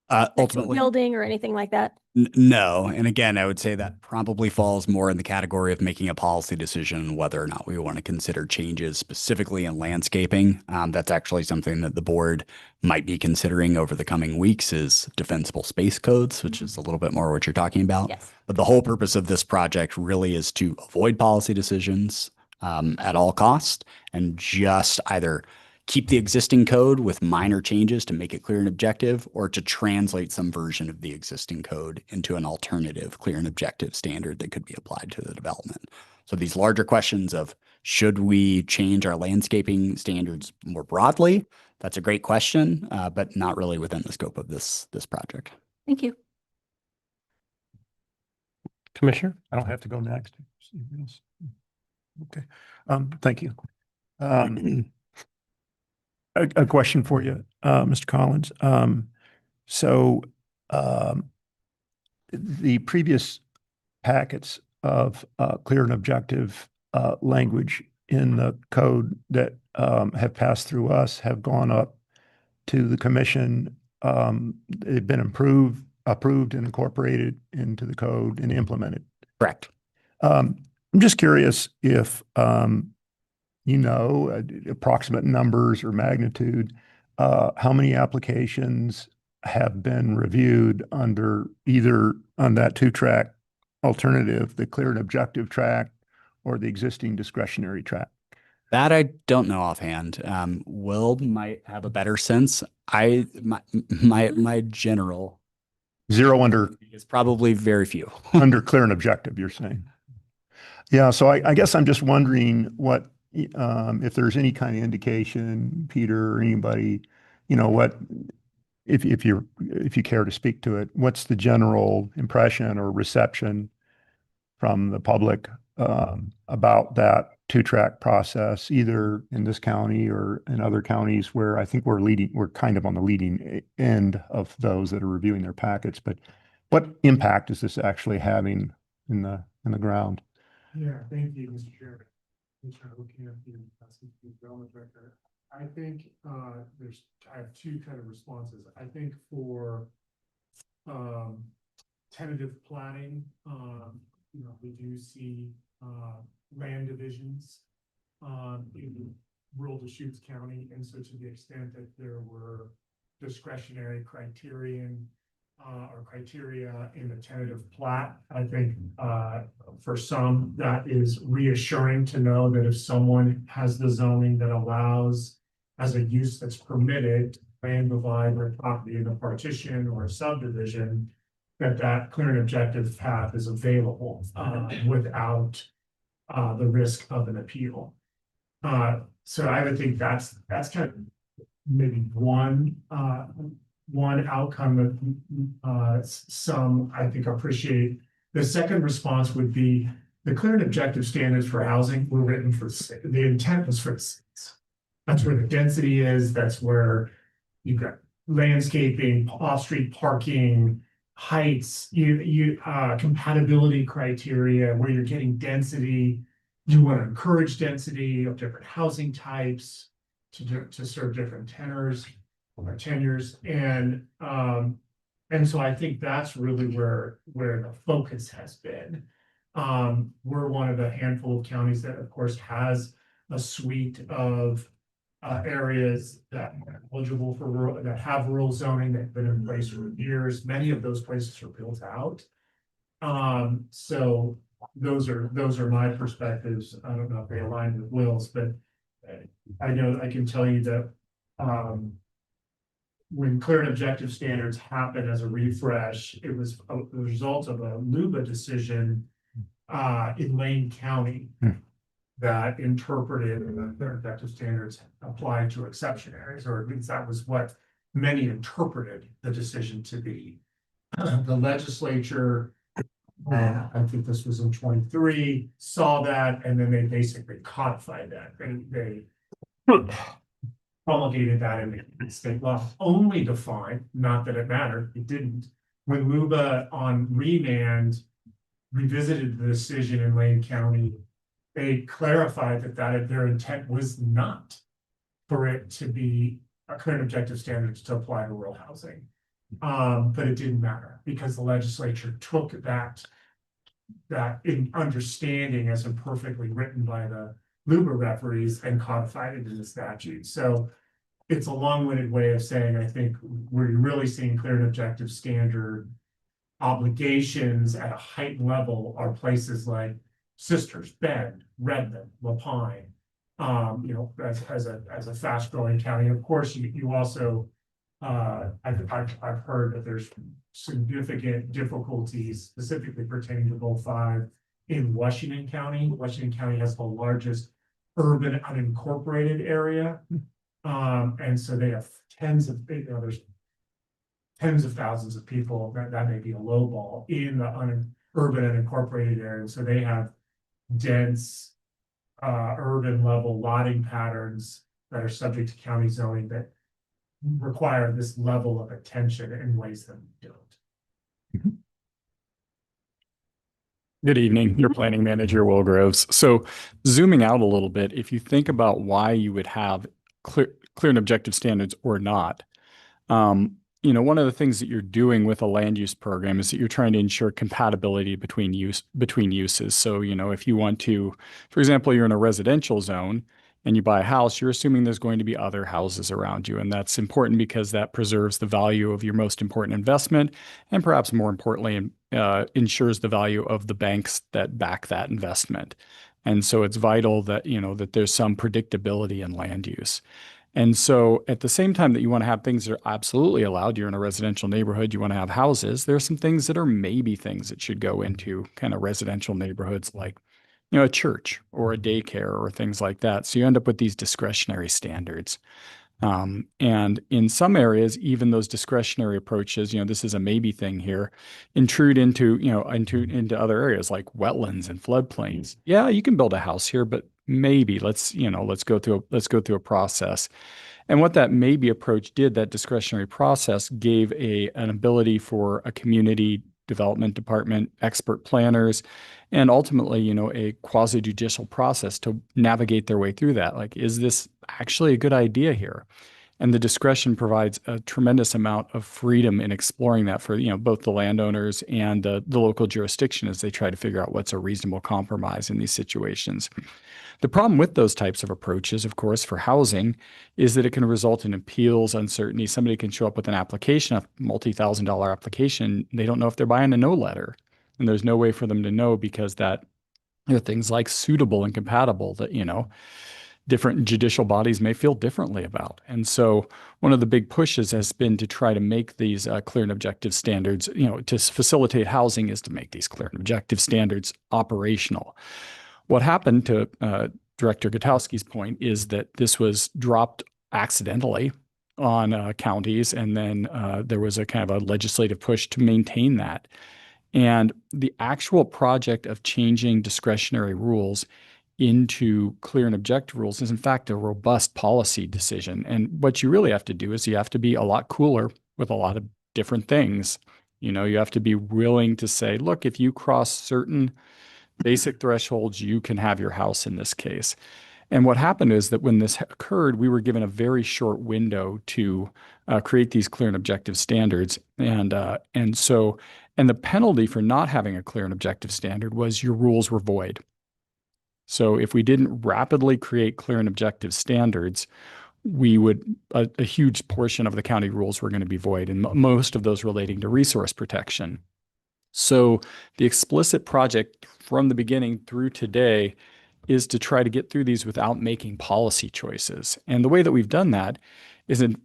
next to a Ultimately, building or anything like that? No. And again, I would say that probably falls more in the category of making a policy decision whether or not we want to consider changes specifically in landscaping. That's actually something that the board might be considering over the coming weeks is defensible space codes, which is a little bit more what you're talking about. Yes. But the whole purpose of this project really is to avoid policy decisions at all costs and just either keep the existing code with minor changes to make it clear and objective, or to translate some version of the existing code into an alternative clear and objective standard that could be applied to the development. So these larger questions of should we change our landscaping standards more broadly? That's a great question, but not really within the scope of this project. Thank you. Commissioner? I don't have to go next. Anything else? Okay. Thank you. A question for you, Mr. Collins. So the previous packets of clear and objective language in the code that have passed through us have gone up to the commission. They've been approved and incorporated into the code and implemented. Correct. I'm just curious if approximate numbers or magnitude, how many applications have been reviewed under either on that 2-track alternative, the clear and objective track, or the existing discretionary track? That I don't know offhand. Will might have a better sense. My general Zero under is probably very few. under clear and objective, you're saying? Yeah, so I guess I'm just wondering what if there's any kind of indication, Peter or anybody, what if you care to speak to it, what's the general impression or reception from the public about that 2-track process, either in this county or in other counties where I think we're kind of on the leading end of those that are reviewing their packets. But what impact is this actually having in the ground? Yeah, thank you, Mr. Chairman. Looking at the development director, I think I have two kind of responses. I think for tentative planning, we do see land divisions in rural Deschutes County, and so to the extent that there were discretionary criteria in the tentative plat, I think for some that is reassuring to know that if someone has the zoning that allows as a use that's permitted land divide their property in a partition or a subdivision, that clear and objective path is available without the risk of an appeal. So I would think that's kind of maybe one outcome that some I think appreciate. The second response would be the clear and objective standards for housing were written for the intent was for the cities. That's where the density is. That's where you've got landscaping, off-street parking, heights, compatibility criteria, where you're getting density. You want to encourage density of different housing types to serve different tenures. And so I think that's really where the focus has been. We're one of the handful of counties that of course has a suite of areas that are eligible for rural, that have rural zoning that have been in place for years. Many of those places are built out. So those are my perspectives. I don't know if they align with Will's, but I know I can tell you that when clear and objective standards happened as a refresh, it was a result of a LUBA decision in Lane County that interpreted the clear and objective standards applied to exception areas, or at least that was what many interpreted the decision to be. The legislature, I think this was in 23, saw that, and then they basically codified that. They promulgated that in the state law, only defined, not that it mattered, it didn't. When LUBA on remand revisited the decision in Lane County, they clarified that their intent was not for it to be a clear and objective standards to apply to rural housing. But it didn't matter because the legislature took that in understanding as imperfectly written by the LUBA referees and codified it in the statute. So it's a long-winded way of saying, I think we're really seeing clear and objective standard obligations at a heightened level are places like Sisters, Bend, Redmond, LaPine, as a fast-growing county. Of course, you also I've heard that there's significant difficulties specifically pertaining to Goal 5 in Washington County. Washington County has the largest urban unincorporated area. And so they have there's tens of thousands of people, that may be a low ball, in the urban unincorporated area. So they have dense urban level lotting patterns that are subject to county zoning that require this level of attention in ways that we don't. Good evening, your planning manager, Will Groves. So zooming out a little bit, if you think about why you would have clear and objective standards or not, one of the things that you're doing with a land use program is that you're trying to ensure compatibility between uses. So, if you want to, for example, you're in a residential zone and you buy a house, you're assuming there's going to be other houses around you. And that's important because that preserves the value of your most important investment. And perhaps more importantly, ensures the value of the banks that back that investment. And so it's vital that, that there's some predictability in land use. And so at the same time that you want to have things that are absolutely allowed, you're in a residential neighborhood, you want to have houses, there are some things that are maybe things that should go into kind of residential neighborhoods like, a church or a daycare or things like that. So you end up with these discretionary standards. And in some areas, even those discretionary approaches, this is a maybe thing here, intrude into other areas like wetlands and floodplains. Yeah, you can build a house here, but maybe let's go through a process. And what that maybe approach did, that discretionary process gave an ability for a community development department, expert planners, and ultimately, a quasi-judicial process to navigate their way through that. Like, is this actually a good idea here? And the discretion provides a tremendous amount of freedom in exploring that for, both the landowners and the local jurisdiction as they try to figure out what's a reasonable compromise in these situations. The problem with those types of approaches, of course, for housing is that it can result in appeals, uncertainty. Somebody can show up with an application, a multi-$1,000 application. They don't know if they're buying a no letter. And there's no way for them to know because that there are things like suitable and compatible that, different judicial bodies may feel differently about. And so one of the big pushes has been to try to make these clear and objective standards, to facilitate housing is to make these clear and objective standards operational. What happened, to Director Gutowski's point, is that this was dropped accidentally on counties, and then there was a kind of a legislative push to maintain that. And the actual project of changing discretionary rules into clear and objective rules is in fact a robust policy decision. And what you really have to do is you have to be a lot cooler with a lot of different things. You have to be willing to say, look, if you cross certain basic thresholds, you can have your house in this case. And what happened is that when this occurred, we were given a very short window to create these clear and objective standards. And the penalty for not having a clear and objective standard was your rules were void. So if we didn't rapidly create clear and objective standards, a huge portion of the county rules were going to be void, and most of those relating to resource protection. So the explicit project from the beginning through today is to try to get through these without making policy choices. And the way that we've done that is through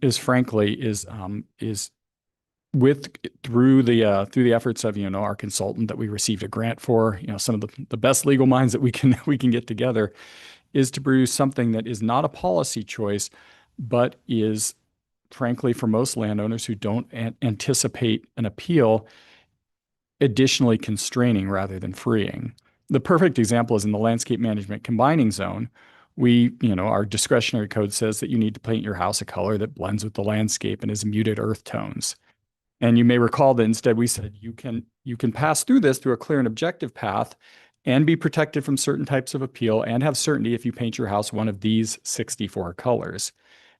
the efforts of our consultant that we received a grant for, some of the best legal minds that we can get together, is to produce something that is not a policy choice, but is, frankly, for most landowners who don't anticipate an appeal, additionally constraining rather than freeing. The perfect example is in the landscape management combining zone. Our discretionary code says that you need to paint your house a color that blends with the landscape and is muted earth tones. And you may recall that instead we said you can pass through this through a clear and objective path and be protected from certain types of appeal and have certainty if you paint your house one of these 64 colors.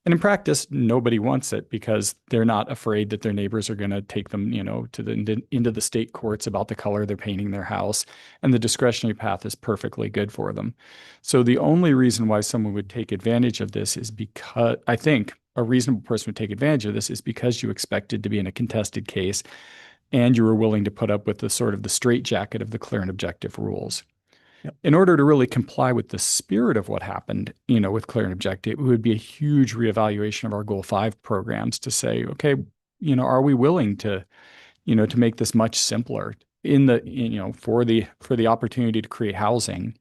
And in practice, nobody wants it because they're not afraid that their neighbors are going to take them, into the state courts about the color they're painting their house. And the discretionary path is perfectly good for them. So the only reason why someone would take advantage of this is because, I think, a reasonable person would take advantage of this is because you expected to be in a contested case and you were willing to put up with the sort of the straitjacket of the clear and objective rules. Yep. In order to really comply with the spirit of what happened, with clear and objective, it would be a huge reevaluation of our Goal 5 programs to say, okay, are we willing to, to make this much simpler for the opportunity to create housing,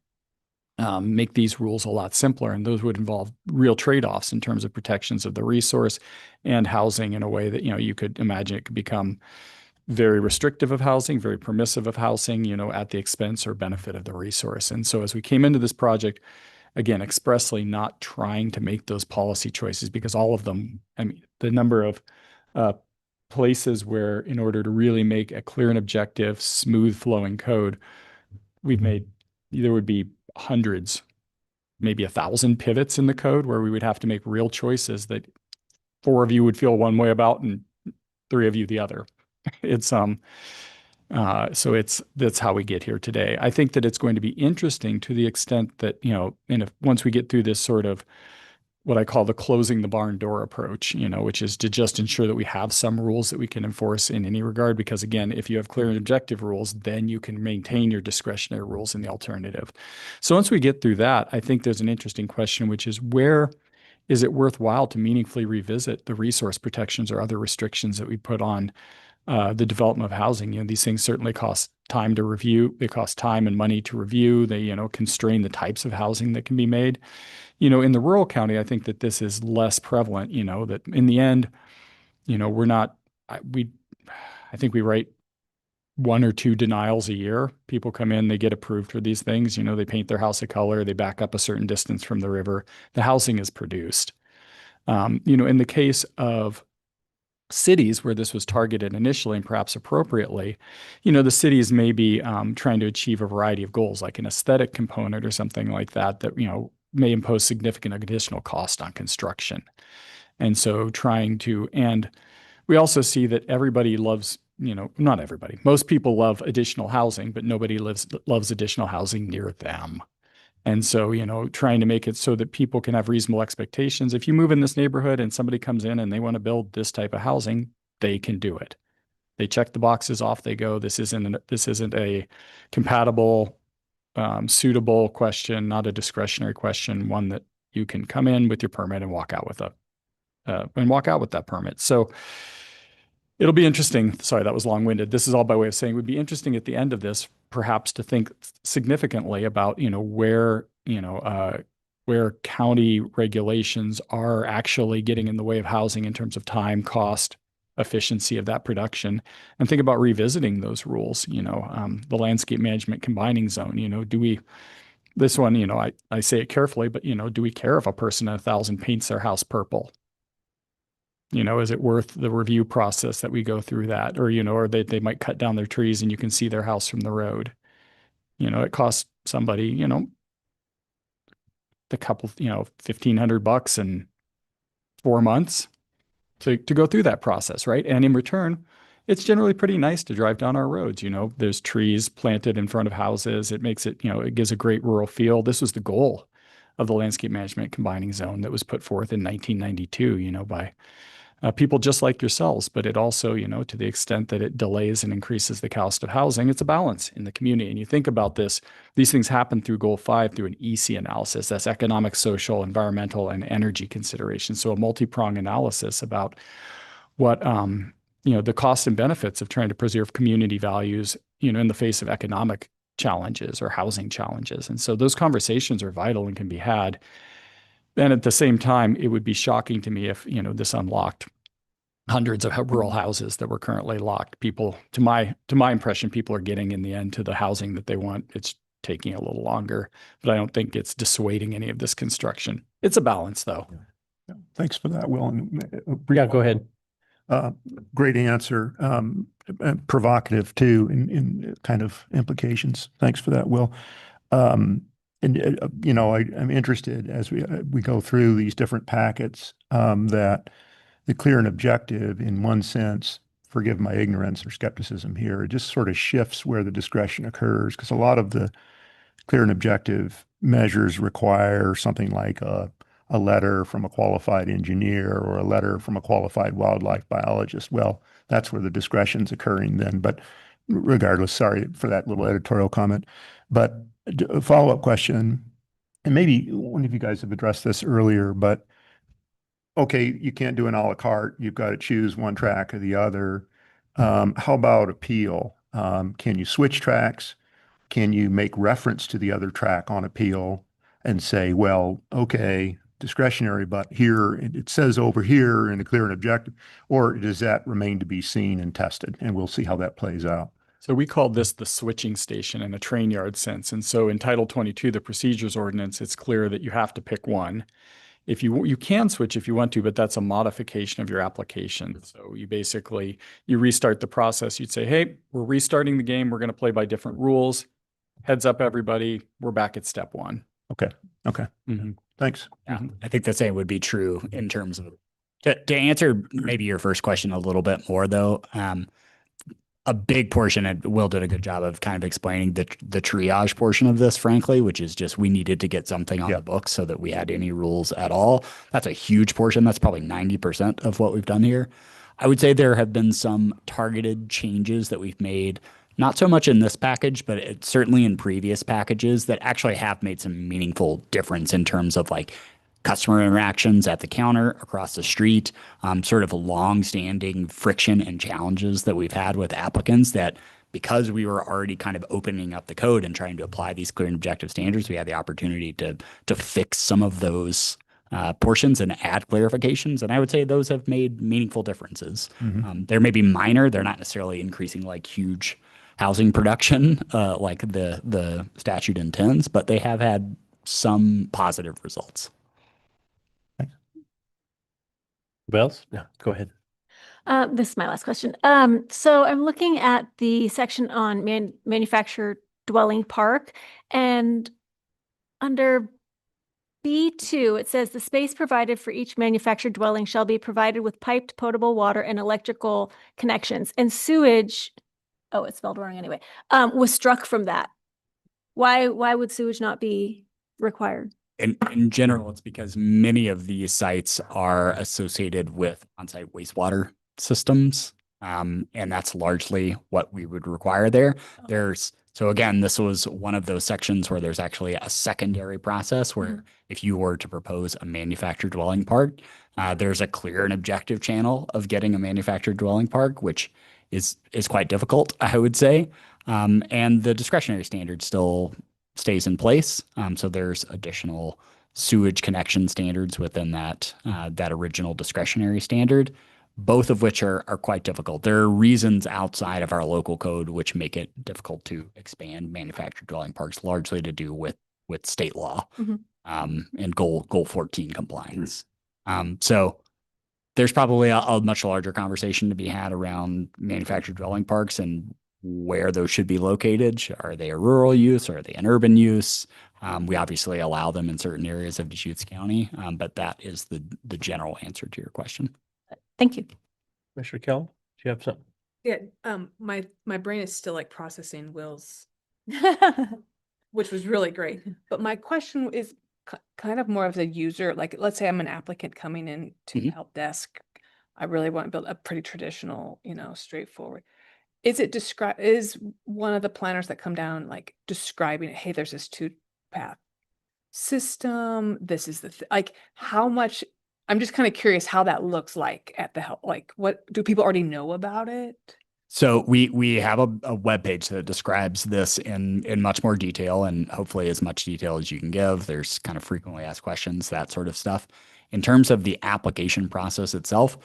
make these rules a lot simpler. And those would involve real trade-offs in terms of protections of the resource and housing in a way that, you could imagine it could become very restrictive of housing, very permissive of housing, at the expense or benefit of the resource. And so as we came into this project, again, expressly not trying to make those policy choices, because all of them, I mean, the number of places where, in order to really make a clear and objective, smooth flowing code, there would be hundreds, maybe 1,000 pivots in the code where we would have to make real choices that 4 of you would feel one way about and 3 of you the other. That's how we get here today. I think that it's going to be interesting to the extent that, once we get through this sort of what I call the closing the barn door approach, which is to just ensure that we have some rules that we can enforce in any regard. Because again, if you have clear and objective rules, then you can maintain your discretionary rules in the alternative. So once we get through that, I think there's an interesting question, which is, where is it worthwhile to meaningfully revisit the resource protections or other restrictions that we put on the development of housing? These things certainly cost time to review. They cost time and money to review. They, constrain the types of housing that can be made. In the rural county, I think that this is less prevalent, that in the end, I think we write 1 or 2 denials a year. People come in, they get approved for these things. They paint their house a color, they back up a certain distance from the river. The housing is produced. In the case of cities where this was targeted initially and perhaps appropriately, the cities may be trying to achieve a variety of goals, like an aesthetic component or something like that, may impose significant additional cost on construction. And so and we also see that everybody loves, not everybody, most people love additional housing, but nobody loves additional housing near them. And so, trying to make it so that people can have reasonable expectations. If you move in this neighborhood and somebody comes in and they want to build this type of housing, they can do it. They check the boxes, off they go. This isn't a compatible, suitable question, not a discretionary question, one that you can come in with your permit and walk out with that permit. So it'll be interesting. Sorry, that was long-winded. This is all by way of saying it would be interesting at the end of this, perhaps, to think significantly about, where county regulations are actually getting in the way of housing in terms of time, cost, efficiency of that production, and think about revisiting those rules. The landscape management combining zone, this one, I say it carefully, but, do we care if a person in 1,000 paints their house purple? Is it worth the review process that we go through that? Or they might cut down their trees and you can see their house from the road. It costs somebody, a couple, $1,500 in 4 months to go through that process, right? And in return, it's generally pretty nice to drive down our roads. There's trees planted in front of houses. It makes it, it gives a great rural feel. This was the goal of the landscape management combining zone that was put forth in 1992, by people just like yourselves. But it also, to the extent that it delays and increases the cost of housing, it's a balance in the community. And you think about these things happen through Goal 5 through an EC analysis. That's economic, social, environmental, and energy considerations. So a multi-pronged analysis about what, the costs and benefits of trying to preserve community values, in the face of economic challenges or housing challenges. And so those conversations are vital and can be had. And at the same time, it would be shocking to me if, this unlocked hundreds of rural houses that were currently locked. People, to my impression, people are getting in the end to the housing that they want. It's taking a little longer, but I don't think it's dissuading any of this construction. It's a balance, though. Yeah. Thanks for that, Will. Yeah, go ahead. Great answer. Provocative too, in kind of implications. Thanks for that, Will. I'm interested as we go through these different packets, that the clear and objective, in one sense, forgive my ignorance or skepticism here, it just sort of shifts where the discretion occurs, because a lot of the clear and objective measures require something like a letter from a qualified engineer or a letter from a qualified wildlife biologist. Well, that's where the discretion's occurring then. But regardless, sorry for that little editorial comment. But a follow-up question, and maybe one of you guys have addressed this earlier, but okay, you can't do an a la carte. You've got to choose one track or the other. How about appeal? Can you switch tracks? Can you make reference to the other track on appeal and say, well, okay, discretionary, but here it says over here in a clear and objective, or does that remain to be seen and tested? And we'll see how that plays out. So we call this the switching station in a train yard sense. And so in Title 22, the procedures ordinance, it's clear that you have to pick one. If you can switch if you want to, but that's a modification of your application. So you basically, you restart the process. You'd say, hey, we're restarting the game. We're going to play by different rules. Heads up, everybody. We're back at step one. Okay. Okay. Mhm. Thanks. Yeah, I think the same would be true in terms of to answer maybe your first question a little bit more though. A big portion, and Will did a good job of kind of explaining the triage portion of this, frankly, which is just we needed to get something on Yeah. the books so that we had any rules at all. That's a huge portion. That's probably 90% of what we've done here. I would say there have been some targeted changes that we've made, not so much in this package, but certainly in previous packages that actually have made some meaningful difference in terms of like customer interactions at the counter, across the street, sort of long-standing friction and challenges that we've had with applicants that because we were already kind of opening up the code and trying to apply these clear and objective standards, we had the opportunity to fix some of those portions and add clarifications. And I would say those have made meaningful differences. They're maybe minor. They're not necessarily increasing like huge housing production like the statute intends, but they have had some positive results. Bells? No, go ahead. This is my last question. So I'm looking at the section on manufactured dwelling park, and under B2, it says the space provided for each manufactured dwelling shall be provided with piped potable water and electrical connections. And sewage, oh, it's spelled wrong anyway, was struck from that. Why would sewage not be required? In general, it's because many of these sites are associated with on-site wastewater systems. And that's largely what we would require there. So again, this was one of those sections where there's actually a secondary process where if you were to propose a manufactured dwelling park, there's a clear and objective channel of getting a manufactured dwelling park, which is quite difficult, I would say. And the discretionary standard still stays in place. So there's additional sewage connection standards within that original discretionary standard, both of which are quite difficult. There are reasons outside of our local code which make it difficult to expand manufactured dwelling parks, largely to do with state law and goal 14 compliance. So there's probably a much larger conversation to be had around manufactured dwelling parks and where those should be located. Are they a rural use or are they an urban use? We obviously allow them in certain areas of Deschutes County, but that is the general answer to your question. Thank you. Mr. Kell, do you have something? Yeah, my brain is still like processing Will's, which was really great. But my question is kind of more of the user. Like, let's say I'm an applicant coming in to the help desk. I really want to build a pretty traditional, straightforward. Is one of the planners that come down like describing it? Hey, there's this 2-path system. This is like how much. I'm just kind of curious how that looks like at the help. Like, what do people already know about it? So we have a webpage that describes this in much more detail and hopefully as much detail as you can give. There's kind of frequently asked questions, that sort of stuff. In terms of the application process itself,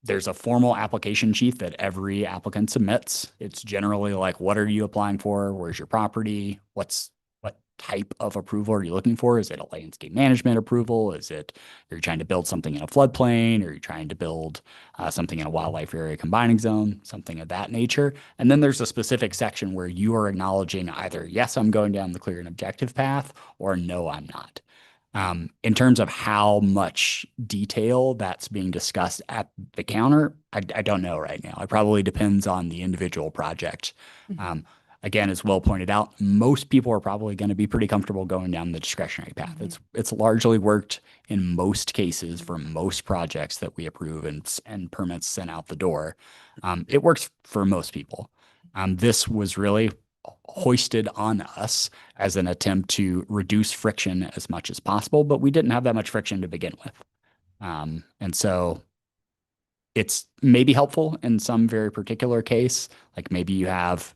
there's a formal application sheet that every applicant submits. It's generally like, what are you applying for? Where's your property? What type of approval are you looking for? Is it a landscape management approval? Are you trying to build something in a floodplain? Are you trying to build something in a wildlife area combining zone? Something of that nature. And then there's a specific section where you are acknowledging either, yes, I'm going down the clear and objective path, or no, I'm not. In terms of how much detail that's being discussed at the counter, I don't know right now. It probably depends on the individual project. Again, as Will pointed out, most people are probably going to be pretty comfortable going down the discretionary path. It's largely worked in most cases for most projects that we approve and permits sent out the door. It works for most people. This was really hoisted on us as an attempt to reduce friction as much as possible, but we didn't have that much friction to begin with. And so it's maybe helpful in some very particular case. Like maybe you have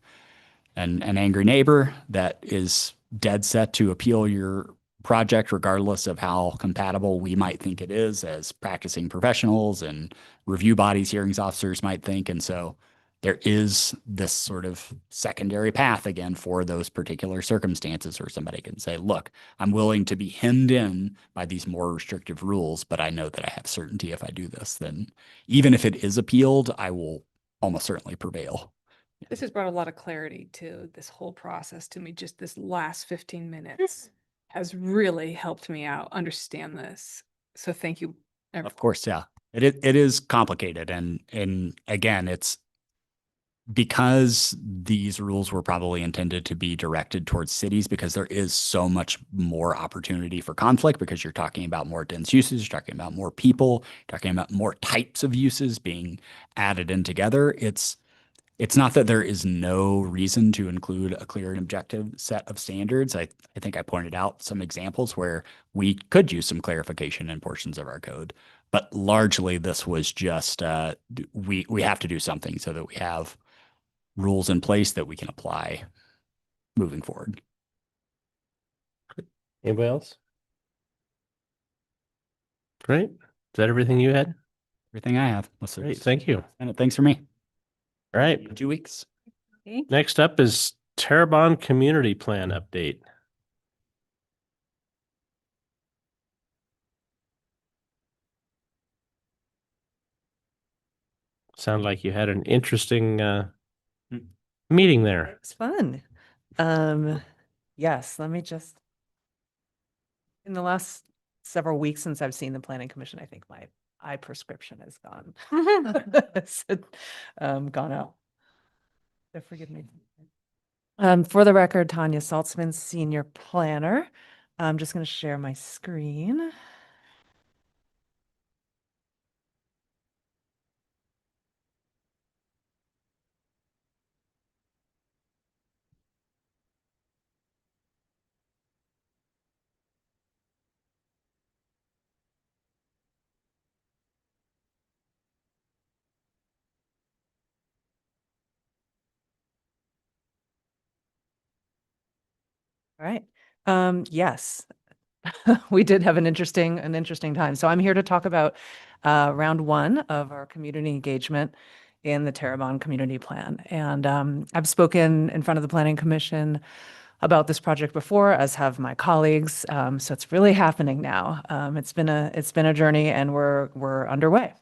an angry neighbor that is dead set to appeal your project, regardless of how compatible we might think it is as practicing professionals and review bodies, hearings officers might think. And so there is this sort of secondary path again for those particular circumstances where somebody can say, look, I'm willing to be hemmed in by these more restrictive rules, but I know that I have certainty if I do this, then even if it is appealed, I will almost certainly prevail. This has brought a lot of clarity to this whole process to me. Just this last 15 minutes has really helped me out understand this. So thank you. Of course, yeah. It is complicated. And again, it's because these rules were probably intended to be directed towards cities, because there is so much more opportunity for conflict, because you're talking about more dense uses, you're talking about more people, you're talking about more types of uses being added in together. It's not that there is no reason to include a clear and objective set of standards. I think I pointed out some examples where we could use some clarification in portions of our code, but largely this was just we have to do something so that we have rules in place that we can apply moving forward. Anybody else? Great. Is that everything you had? Everything I have. Great. Thank you. And thanks for me. All right. In 2 weeks. Next up is Terrebonne Community Plan update. Sound like you had an interesting meeting there. It's fun. Yes, let me just, in the last several weeks since I've seen the Planning Commission, I think my eye prescription has gone, gone out. So forgive me. For the record, Tanya Saltzman, Senior Planner. I'm just going to share my screen. All right. Yes, we did have an interesting time. So I'm here to talk about round one of our community engagement in the Terrebonne Community Plan. And I've spoken in front of the Planning Commission about this project before, as have my colleagues. So it's really happening now. It's been a journey, and we're underway.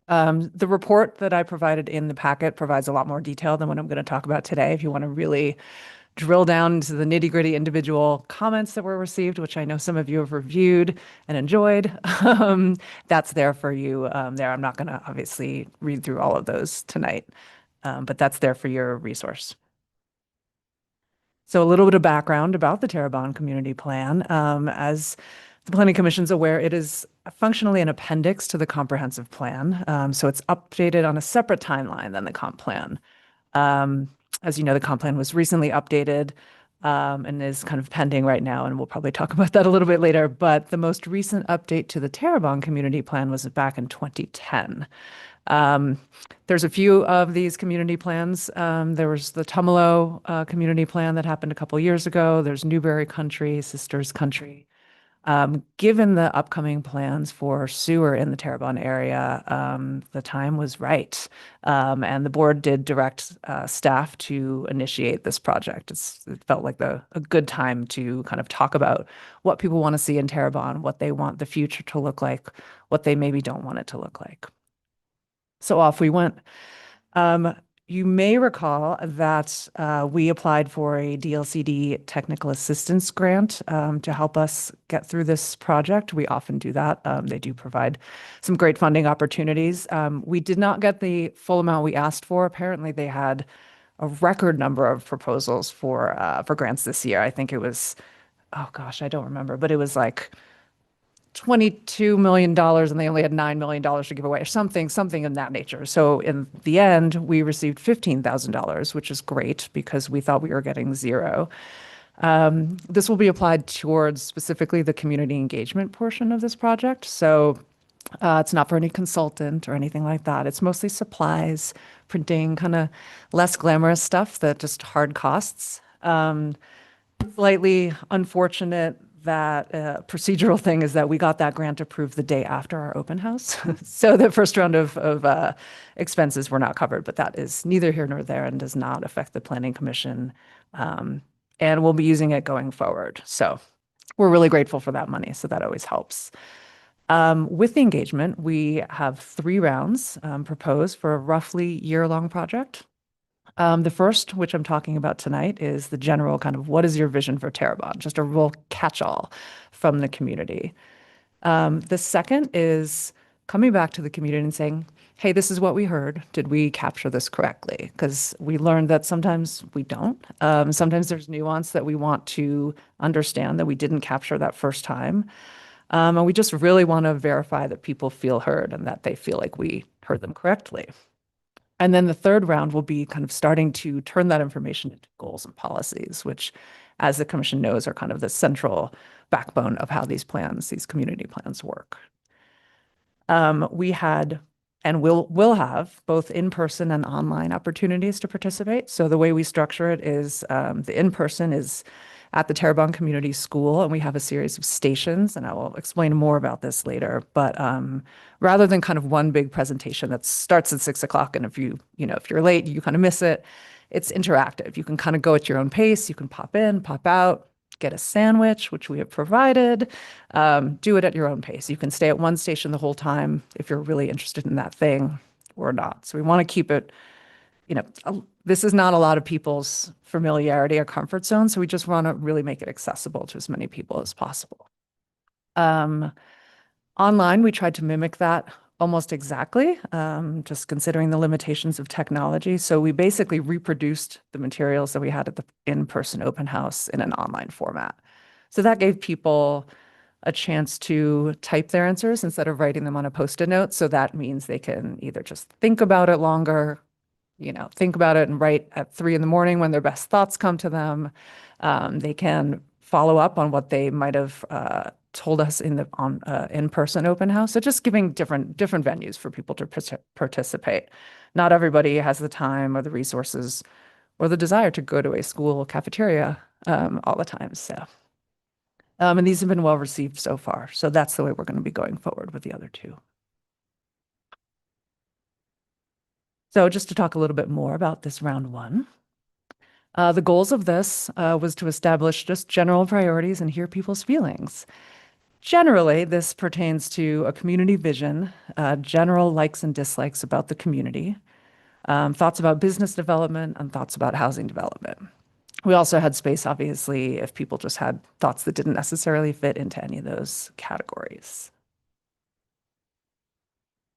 The report that I provided in the packet provides a lot more detail than what I'm going to talk about today. If you want to really drill down into the nitty-gritty individual comments that were received, which I know some of you have reviewed and enjoyed, that's there for you there. I'm not going to obviously read through all of those tonight, but that's there for your resource. So a little bit of background about the Terrebonne Community Plan. As the Planning Commission's aware, it is functionally an appendix to the comprehensive plan. So it's updated on a separate timeline than the comp plan. As you know, the comp plan was recently updated and is kind of pending right now, and we'll probably talk about that a little bit later. But the most recent update to the Terrebonne Community Plan was back in 2010. There's a few of these community plans. There was the Tumalo Community Plan that happened a couple years ago. There's Newberry Country, Sisters Country. Given the upcoming plans for sewer in the Terrebonne area, the time was right. And the board did direct staff to initiate this project. It felt like a good time to kind of talk about what people want to see in Terrebonne, what they want the future to look like, what they maybe don't want it to look like. So off we went. You may recall that we applied for a DLCD technical assistance grant to help us get through this project. We often do that. They do provide some great funding opportunities. We did not get the full amount we asked for. Apparently, they had a record number of proposals for grants this year. I think it was, oh gosh, I don't remember, but it was like $22 million, and they only had $9 million to give away, or something in that nature. So in the end, we received $15,000, which is great because we thought we were getting zero. This will be applied towards specifically the community engagement portion of this project. So It's not for any consultant or anything like that. It's mostly supplies, printing, kind of less glamorous stuff that just hard costs. Slightly unfortunate that procedural thing is that we got that grant approved the day after our open house. So the first round of expenses were not covered, but that is neither here nor there and does not affect the Planning Commission. And we'll be using it going forward. So we're really grateful for that money. So that always helps. With the engagement, we have 3 rounds proposed for a roughly year-long project. The first, which I'm talking about tonight, is the general kind of what is your vision for Terrebonne? Just a real catch-all from the community. The second is coming back to the community and saying, hey, this is what we heard. Did we capture this correctly? Because we learned that sometimes we don't. Sometimes there's nuance that we want to understand that we didn't capture that first time. And we just really want to verify that people feel heard and that they feel like we heard them correctly. And then the third round will be kind of starting to turn that information into goals and policies, which, as the commission knows, are kind of the central backbone of how these plans, these community plans work. We had and will have both in-person and online opportunities to participate. So the way we structure it is the in-person is at the Terrebonne Community School, and we have a series of stations, and I will explain more about this later. But rather than kind of one big presentation that starts at 6 o'clock, and if you're late, you kind of miss it, it's interactive. You can kind of go at your own pace. You can pop in, pop out, get a sandwich, which we have provided. Do it at your own pace. You can stay at one station the whole time if you're really interested in that thing or not. So we want to keep it, this is not a lot of people's familiarity or comfort zone, so we just want to really make it accessible to as many people as possible. Online, we tried to mimic that almost exactly, just considering the limitations of technology. So we basically reproduced the materials that we had at the in-person open house in an online format. So that gave people a chance to type their answers instead of writing them on a Post-it note. So that means they can either just think about it longer, think about it and write at 3 a.m. when their best thoughts come to them. They can follow up on what they might have told us in the in-person open house. So just giving different venues for people to participate. Not everybody has the time or the resources or the desire to go to a school cafeteria all the time. So, and these have been well received so far. So that's the way we're going to be going forward with the other 2. So just to talk a little bit more about this round 1. The goals of this was to establish just general priorities and hear people's feelings. Generally, this pertains to a community vision, general likes and dislikes about the community, thoughts about business development, and thoughts about housing development. We also had space, obviously, if people just had thoughts that didn't necessarily fit into any of those categories.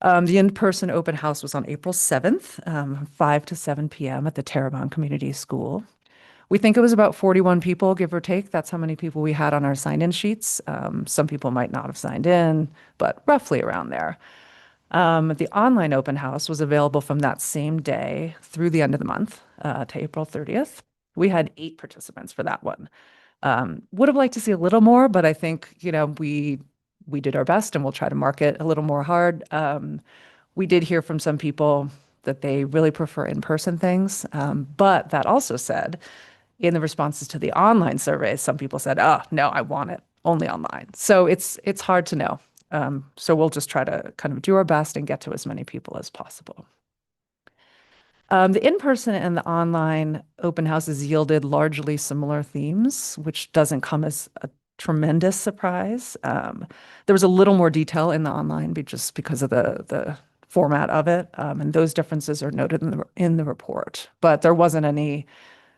The in-person open house was on April 7th, 5 to 7 p.m. at the Terrebonne Community School. We think it was about 41 people, give or take. That's how many people we had on our sign-in sheets. Some people might not have signed in, but roughly around there. The online open house was available from that same day through the end of the month to April 30th. We had 8 participants for that one. Would have liked to see a little more, but I think, we did our best and we'll try to market a little more hard. We did hear from some people that they really prefer in-person things. But that also said, in the responses to the online surveys, some people said, oh, no, I want it only online. So it's hard to know. So we'll just try to kind of do our best and get to as many people as possible. The in-person and the online open houses yielded largely similar themes, which doesn't come as a tremendous surprise. There was a little more detail in the online just because of the format of it, and those differences are noted in the report. But there wasn't any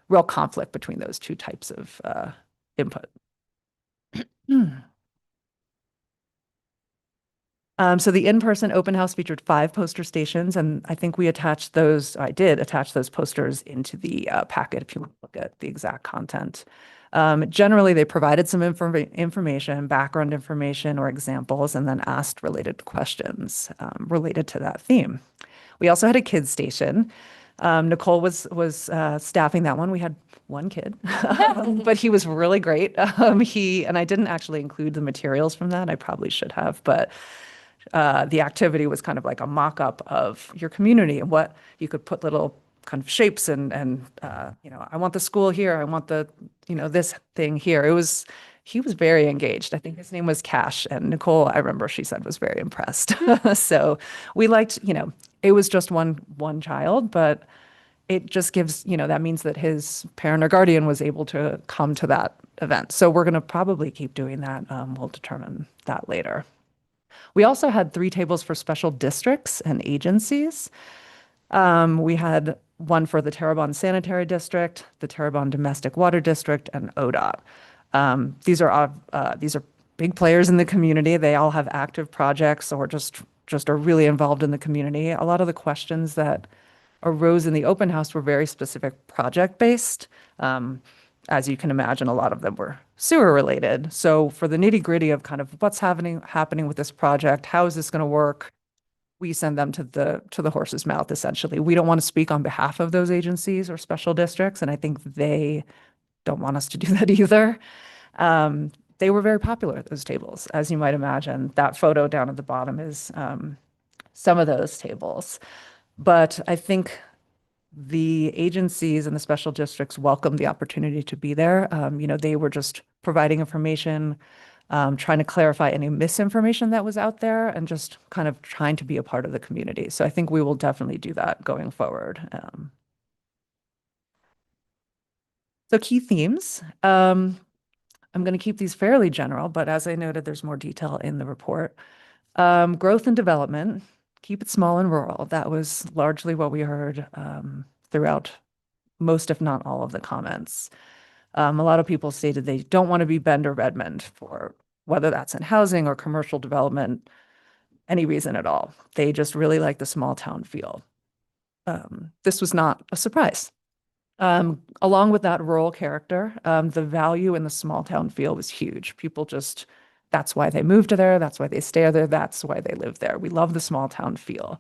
real conflict between those 2 types of input. So the in-person open house featured 5 poster stations, and I think I did attach those posters into the packet if you want to look at the exact content. Generally, they provided some information, background information or examples, and then asked related questions related to that theme. We also had a kids station. Nicole was staffing that one. We had 1 kid, but he was really great. And I didn't actually include the materials from that. I probably should have, but The activity was kind of like a mock-up of your community and what you could put little kind of shapes and I want the school here. I want the, this thing here. He was very engaged. I think his name was Cash, and Nicole, I remember she said, was very impressed. So we liked, it was just one child, but it just gives, that means that his parent or guardian was able to come to that event. So we're going to probably keep doing that. We'll determine that later. We also had 3 tables for special districts and agencies. We had one for the Terrebonne Sanitary District, the Terrebonne Domestic Water District, and ODOT. These are big players in the community. They all have active projects or just are really involved in the community. A lot of the questions that arose in the open house were very specific project based. As you can imagine, a lot of them were sewer related. So for the nitty gritty of kind of what's happening with this project, how is this going to work? We send them to the horse's mouth, essentially. We don't want to speak on behalf of those agencies or special districts, and I think they don't want us to do that either. They were very popular, those tables, as you might imagine. That photo down at the bottom is some of those tables. But I think the agencies and the special districts welcomed the opportunity to be there. They were just providing information, trying to clarify any misinformation that was out there, and just kind of trying to be a part of the community. So I think we will definitely do that going forward. So key themes. I'm going to keep these fairly general, but as I noted, there's more detail in the report. Growth and development, keep it small and rural. That was largely what we heard throughout most, if not all, of the comments. A lot of people stated they don't want to be Bend or Redmond for whether that's in housing or commercial development, any reason at all. They just really like the small town feel. This was not a surprise. Along with that rural character, the value in the small town feel was huge. People that's why they moved there. That's why they stay there. That's why they live there. We love the small town feel.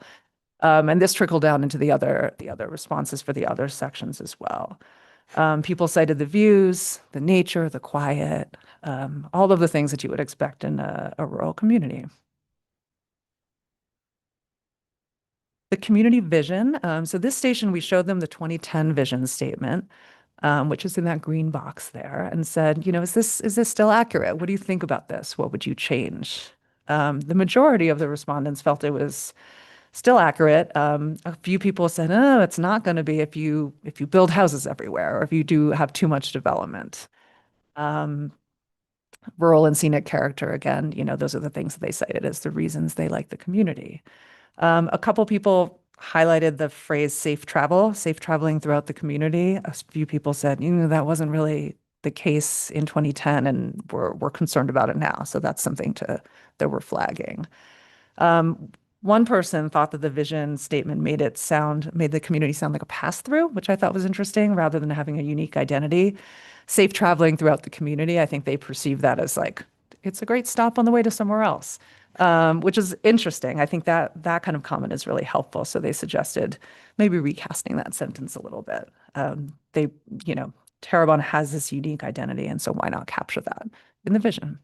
And this trickled down into the other responses for the other sections as well. People cited the views, the nature, the quiet, all of the things that you would expect in a rural community. The community vision. So this station, we showed them the 2010 vision statement, which is in that green box there, and said, is this still accurate? What do you think about this? What would you change? The majority of the respondents felt it was still accurate. A few people said, oh, it's not going to be if you build houses everywhere or if you do have too much development. Rural and scenic character, again, those are the things that they cited as the reasons they like the community. A couple people highlighted the phrase safe traveling throughout the community. A few people said, that wasn't really the case in 2010 and we're concerned about it now. So that's something that we're flagging. One person thought that the vision statement made the community sound like a pass-through, which I thought was interesting, rather than having a unique identity. Safe traveling throughout the community, I think they perceive that as like, it's a great stop on the way to somewhere else, which is interesting. I think that kind of comment is really helpful. So they suggested maybe recasting that sentence a little bit. Terrebonne has this unique identity, and so why not capture that in the vision?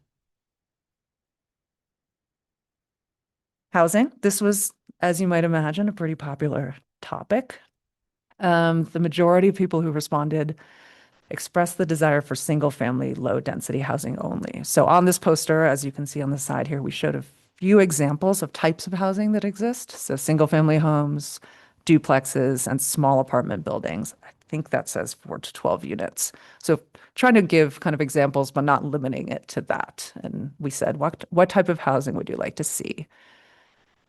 Housing. This was, as you might imagine, a pretty popular topic. The majority of people who responded expressed the desire for single-family, low-density housing only. So on this poster, as you can see on the side here, we showed a few examples of types of housing that exist. So single-family homes, duplexes, and small apartment buildings. I think that says 4 to 12 units. So trying to give kind of examples, but not limiting it to that. And we said, what type of housing would you like to see?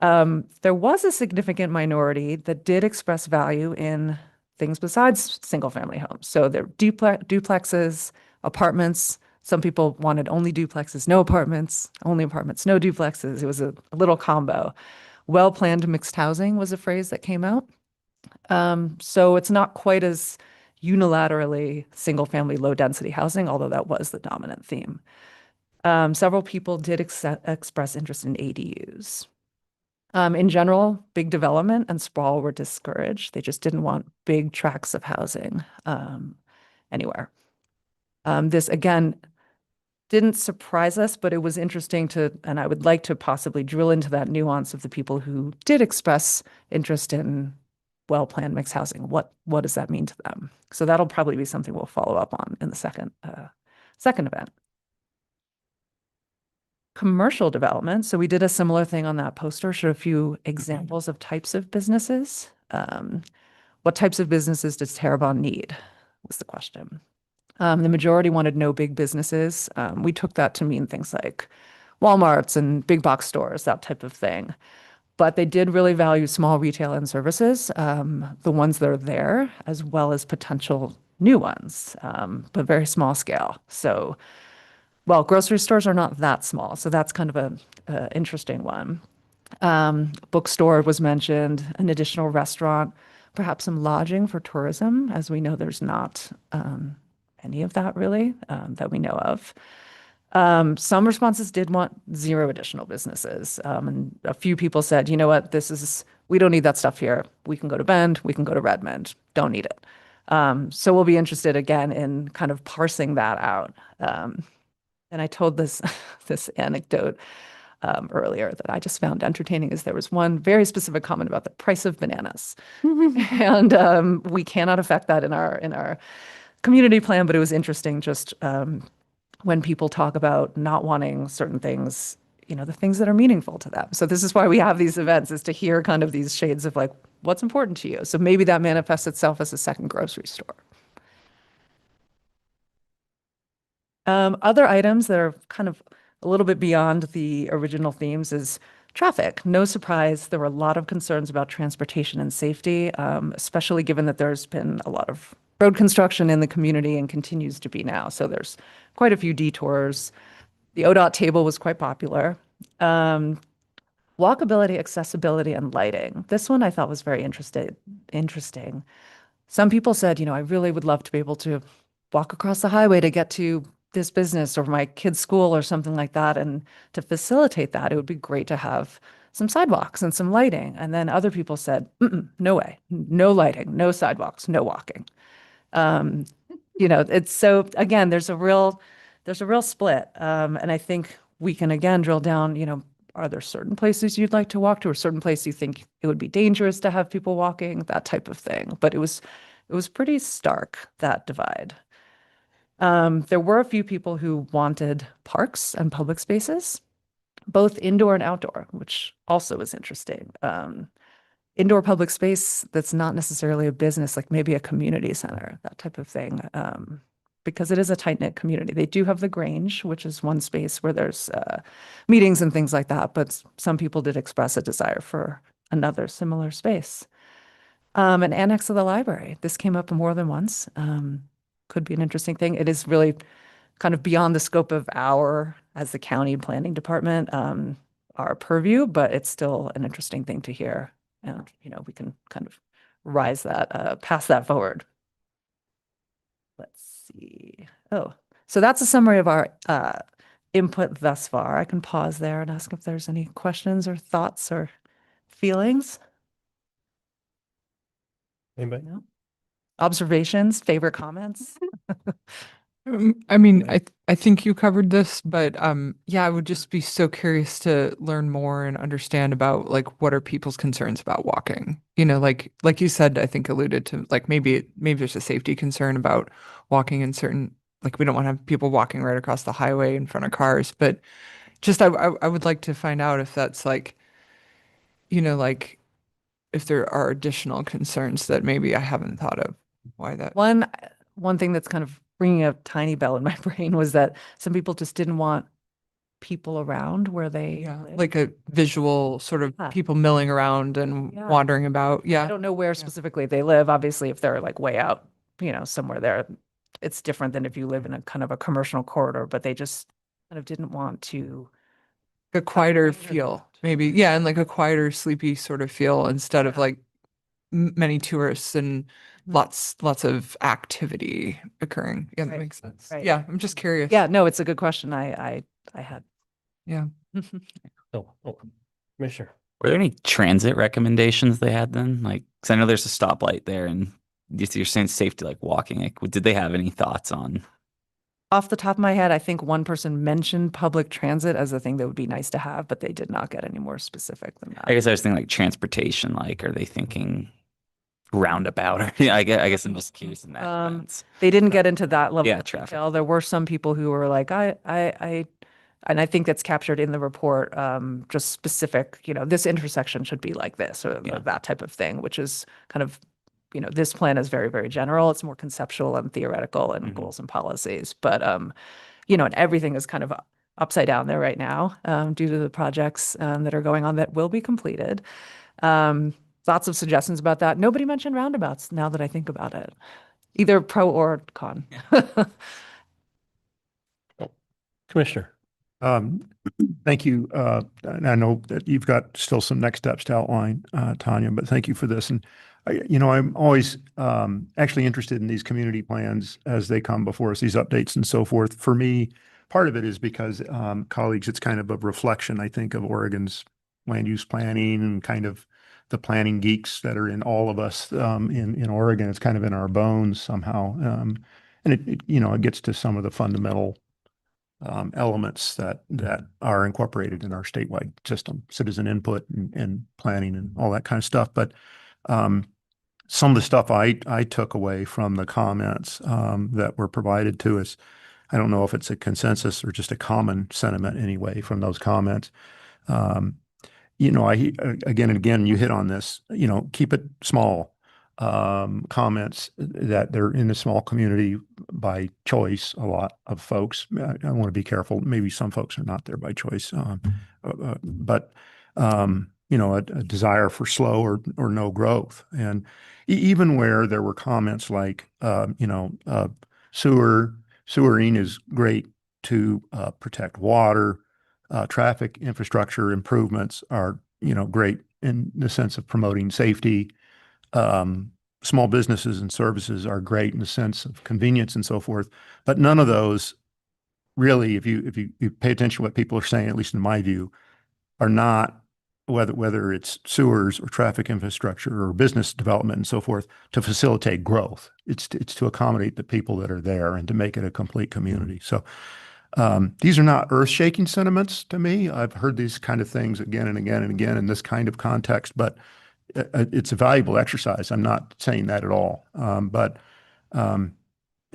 There was a significant minority that did express value in things besides single-family homes. So there are duplexes, apartments. Some people wanted only duplexes, no apartments, only apartments, no duplexes. It was a little combo. Well-planned mixed housing was a phrase that came out. So it's not quite as unilaterally single-family, low-density housing, although that was the dominant theme. Several people did express interest in ADUs. In general, big development and sprawl were discouraged. They just didn't want big tracts of housing anywhere. This, again, didn't surprise us, but it was interesting and I would like to possibly drill into that nuance of the people who did express interest in well-planned mixed housing. What does that mean to them? So that'll probably be something we'll follow up on in the second event. Commercial development. So we did a similar thing on that poster, showed a few examples of types of businesses. What types of businesses does Terrebonne need was the question. The majority wanted no big businesses. We took that to mean things like Walmarts and big box stores, that type of thing. But they did really value small retail and services, the ones that are there, as well as potential new ones, but very small scale. So, well, grocery stores are not that small, so that's kind of a interesting one. Bookstore was mentioned, an additional restaurant, perhaps some lodging for tourism, as we know there's not any of that really that we know of. Some responses did want 0 additional businesses. And a few people said, you know what, we don't need that stuff here. We can go to Bend, we can go to Redmond, don't need it. So we'll be interested again in kind of parsing that out. And I told this anecdote earlier that I just found entertaining is there was one very specific comment about the price of bananas. And we cannot affect that in our community plan, but it was interesting just when people talk about not wanting certain things, the things that are meaningful to them. So this is why we have these events, is to hear kind of these shades of like, what's important to you? So maybe that manifests itself as a second grocery store. Other items that are kind of a little bit beyond the original themes is traffic. No surprise, there were a lot of concerns about transportation and safety, especially given that there's been a lot of road construction in the community and continues to be now. So there's quite a few detours. The ODOT table was quite popular. Walkability, accessibility, and lighting. This one I thought was very interesting. Some people said, I really would love to be able to walk across the highway to get to this business or my kid's school or something like that. And to facilitate that, it would be great to have some sidewalks and some lighting. And then other people said, no way, no lighting, no sidewalks, no walking. It's so, again, there's a real split. And I think we can again drill down, are there certain places you'd like to walk to or certain places you think it would be dangerous to have people walking, that type of thing. But it was pretty stark, that divide. There were a few people who wanted parks and public spaces, both indoor and outdoor, which also is interesting. Indoor public space that's not necessarily a business, like maybe a community center, that type of thing, because it is a tight-knit community. They do have the Grange, which is one space where there's meetings and things like that, but some people did express a desire for another similar space. An annex of the library. This came up more than once. Could be an interesting thing. It is really kind of beyond the scope of as the county planning department, our purview, but it's still an interesting thing to hear. And, we can kind of pass that forward. Let's see. Oh, so that's a summary of our input thus far. I can pause there and ask if there's any questions or thoughts or feelings. Anybody? No? Observations, favorite comments? I mean, I think you covered this, but I would just be so curious to learn more and understand about like what are people's concerns about walking. Like you said, I think alluded to like maybe there's a safety concern about walking in certain, like we don't want to have people walking right across the highway in front of cars, but just I would like to find out if that's like, like if there are additional concerns that maybe I haven't thought of. Why that? One thing that's kind of ringing a tiny bell in my brain was that some people just didn't want people around where they live. Like a visual sort of people milling around and wandering about. I don't know where specifically they live. Obviously, if they're like way out, somewhere there, it's different than if you live in a kind of a commercial corridor, but they just kind of didn't want to. A quieter feel, maybe. Yeah, and like a quieter, sleepy sort of feel instead of like many tourists and lots of activity occurring. Yeah, that makes sense. Right. Yeah, I'm just curious. Yeah, no, it's a good question. I had. Yeah. Commissioner. Were there any transit recommendations they had then? Like, because I know there's a stoplight there, and you're saying safety, like walking. Like, did they have any thoughts on Off the top of my head, I think one person mentioned public transit as a thing that would be nice to have, but they did not get any more specific than that. I guess I was thinking like transportation, like, are they thinking roundabout? Or, yeah, I guess I'm just curious in that sense. They didn't get into that level Yeah, of traffic. detail. There were some people who were like, and I think that's captured in the report, just specific, this intersection should be like this, or Yeah. that type of thing, which is kind of, this plan is very, very general. It's more conceptual and theoretical and Mhm. goals and policies. But, and everything is kind of upside down there right now, due to the projects, that are going on that will be completed. Lots of suggestions about that. Nobody mentioned roundabouts now that I think about it, either pro or con. Commissioner. Thank you. And I know that you've got still some next steps to outline, Tanya, but thank you for this. And I'm always actually interested in these community plans as they come before us, these updates and so forth. For me, part of it is because colleagues, it's kind of a reflection, I think, of Oregon's land use planning and kind of the planning geeks that are in all of us in Oregon. It's kind of in our bones somehow. And it gets to some of the fundamental elements that are incorporated in our statewide system, citizen input and planning and all that kind of stuff. But some of the stuff I took away from the comments that were provided to us, I don't know if it's a consensus or just a common sentiment anyway from those comments. Again and again, you hit on this, keep it small. Comments that they're in a small community by choice. A lot of folks, I want to be careful. Maybe some folks are not there by choice, but a desire for slow or no growth. And even where there were comments like, sewering is great to protect water. Traffic infrastructure improvements are, great in the sense of promoting safety. Small businesses and services are great in the sense of convenience and so forth, but none of those really, if you pay attention to what people are saying, at least in my view, are not, whether it's sewers or traffic infrastructure or business development and so forth, to facilitate growth. It's to accommodate the people that are there and to make it a complete community. So these are not earth-shaking sentiments to me. I've heard these kind of things again and again and again in this kind of context, but it's a valuable exercise. I'm not saying that at all. But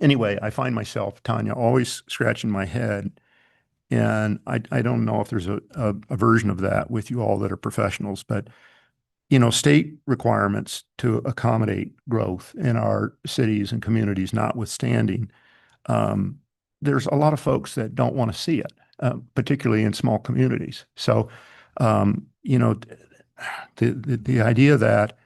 anyway, I find myself, Tanya, always scratching my head. And I don't know if there's a version of that with you all that are professionals, but, state requirements to accommodate growth in our cities and communities notwithstanding, there's a lot of folks that don't want to see it, particularly in small communities. So, the idea that,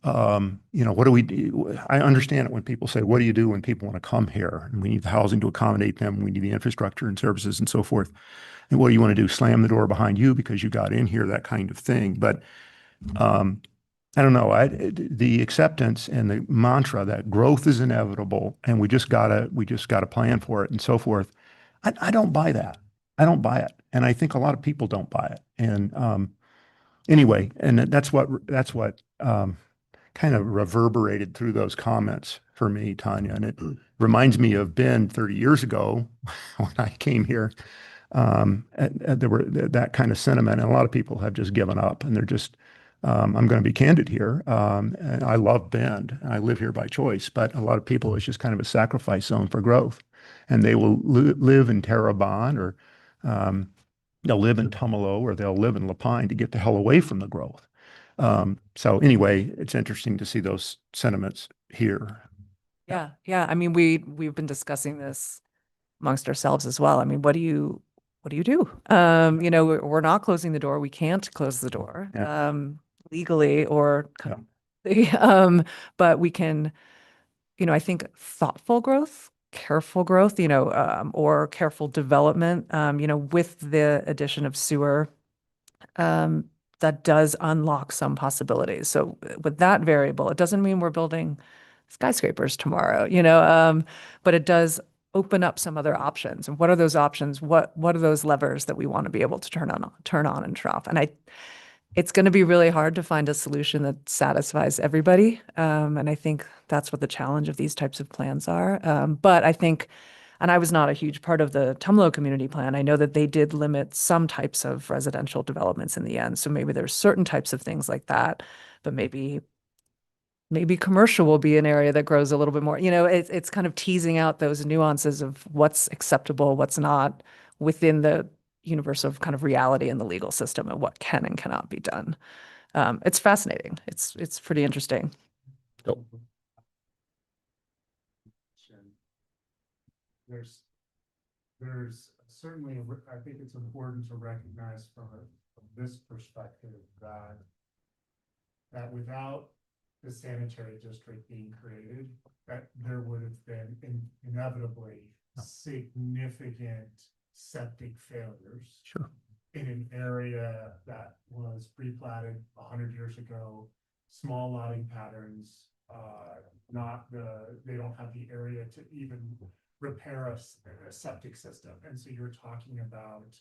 what do we do? I understand it when people say, what do you do when people want to come here? And we need the housing to accommodate them. We need the infrastructure and services and so forth. And what do you want to do? Slam the door behind you because you got in here, that kind of thing. But I don't know. The acceptance and the mantra that growth is inevitable and we just gotta plan for it and so forth. I don't buy that. I don't buy it. And I think a lot of people don't buy it. And anyway, and that's what kind of reverberated through those comments for me, Tanya. And it reminds me of Ben 30 years ago when I came here. There were that kind of sentiment, and a lot of people have just given up, and they're just. I'm going to be candid here. And I love Bend. I live here by choice, but a lot of people, it's just kind of a sacrifice zone for growth, and they will live in Terrebonne or they'll live in Tumalo or they'll live in Lapine to get the hell away from the growth. So anyway, it's interesting to see those sentiments here. Yeah. I mean, we've been discussing this amongst ourselves as well. I mean, what do you do? We're not closing the door. We can't close the door legally or, but we can, I think thoughtful growth, careful growth, or careful development, with the addition of sewer, that does unlock some possibilities. So with that variable, it doesn't mean we're building skyscrapers tomorrow, but it does open up some other options. And what are those options? What are those levers that we want to be able to turn on and turn off? And it's going to be really hard to find a solution that satisfies everybody. And I think that's what the challenge of these types of plans are. But I think And I was not a huge part of the Tumalo community plan. I know that they did limit some types of residential developments in the end. So maybe there's certain types of things like that, but maybe commercial will be an area that grows a little bit more. It's kind of teasing out those nuances of what's acceptable, what's not within the universe of kind of reality in the legal system and what can and cannot be done. It's fascinating. It's pretty interesting. Cool. There's certainly, I think it's important to recognize from this perspective that without the sanitary district being created, that there would have been inevitably significant septic failures. Sure. In an area that was pre-platted 100 years ago, small lotting patterns, they don't have the area to even repair a septic system. And so you're talking about,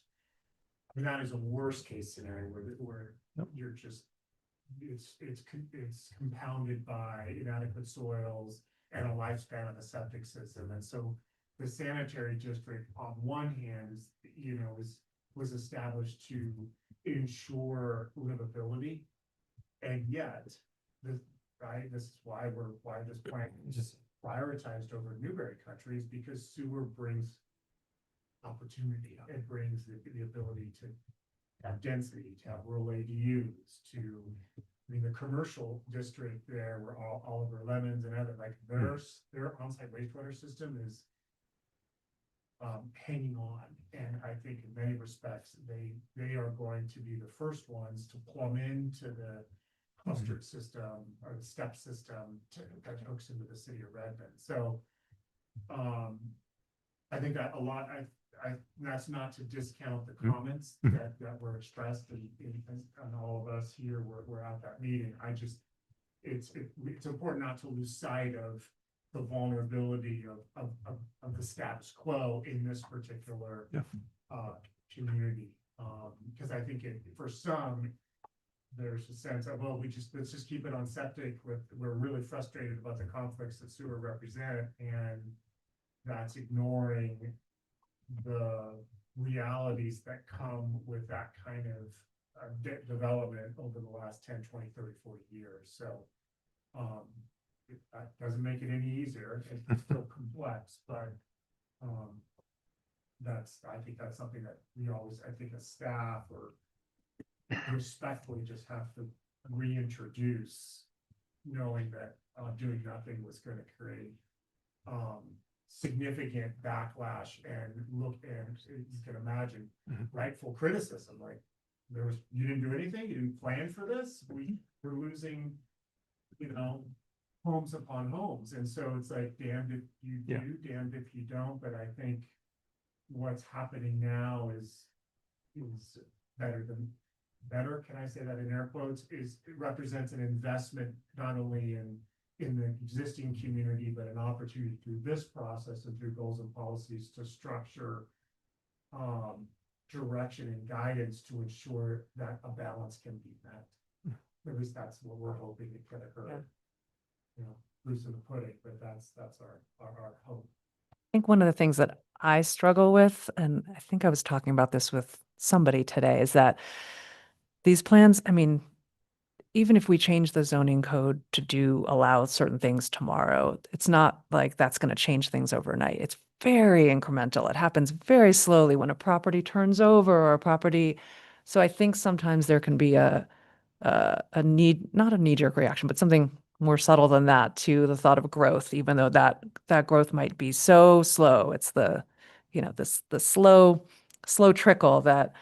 I mean, that is a worst case scenario where you're just, it's compounded by inadequate soils and a lifespan of a septic system. And so the sanitary district on one hand, was established to ensure livability. And yet, this is why this plan is just prioritized over Newberry Country, is because sewer brings opportunity. It brings the ability to have density, to have rural ADUs, the commercial district there where Oliver Lemons and other, like their on-site wastewater system is hanging on. And I think in many respects, they are going to be the first ones to plumb into the clustered system or the step system that hooks into the city of Redmond. So I think that a lot, that's not to discount the comments that were expressed and all of us here were at that meeting. It's important not to lose sight of the vulnerability of the status quo in this particular community. Because I think for some, there's a sense of, well, let's just keep it on septic. We're really frustrated about the conflicts that sewer represent, and that's ignoring the realities that come with that kind of development over the last 10, 20, 30, 40 years. So that doesn't make it any easier. It's still complex, but I think that's something that we always, I think as staff or respectfully just have to reintroduce, knowing that doing nothing was going to create significant backlash and you can imagine rightful criticism. Like you didn't do anything, you didn't plan for this. We're losing, homes upon homes. And so it's like, damned if you do, damned if you don't. But I think what's happening now is better, can I say that in air quotes, it represents an investment not only in the existing community, but an opportunity through this process and through goals and policies to structure direction and guidance to ensure that a balance can be met. At least that's what we're hoping it can occur. Proofs in the pudding, but that's our hope. I think one of the things that I struggle with, and I think I was talking about this with somebody today, is that these plans, I mean, even if we change the zoning code to allow certain things tomorrow, it's not like that's going to change things overnight. It's very incremental. It happens very slowly when a property turns over or a property. So I think sometimes there can be a need, not a knee-jerk reaction, but something more subtle than that to the thought of growth, even though that growth might be so slow. It's the slow trickle that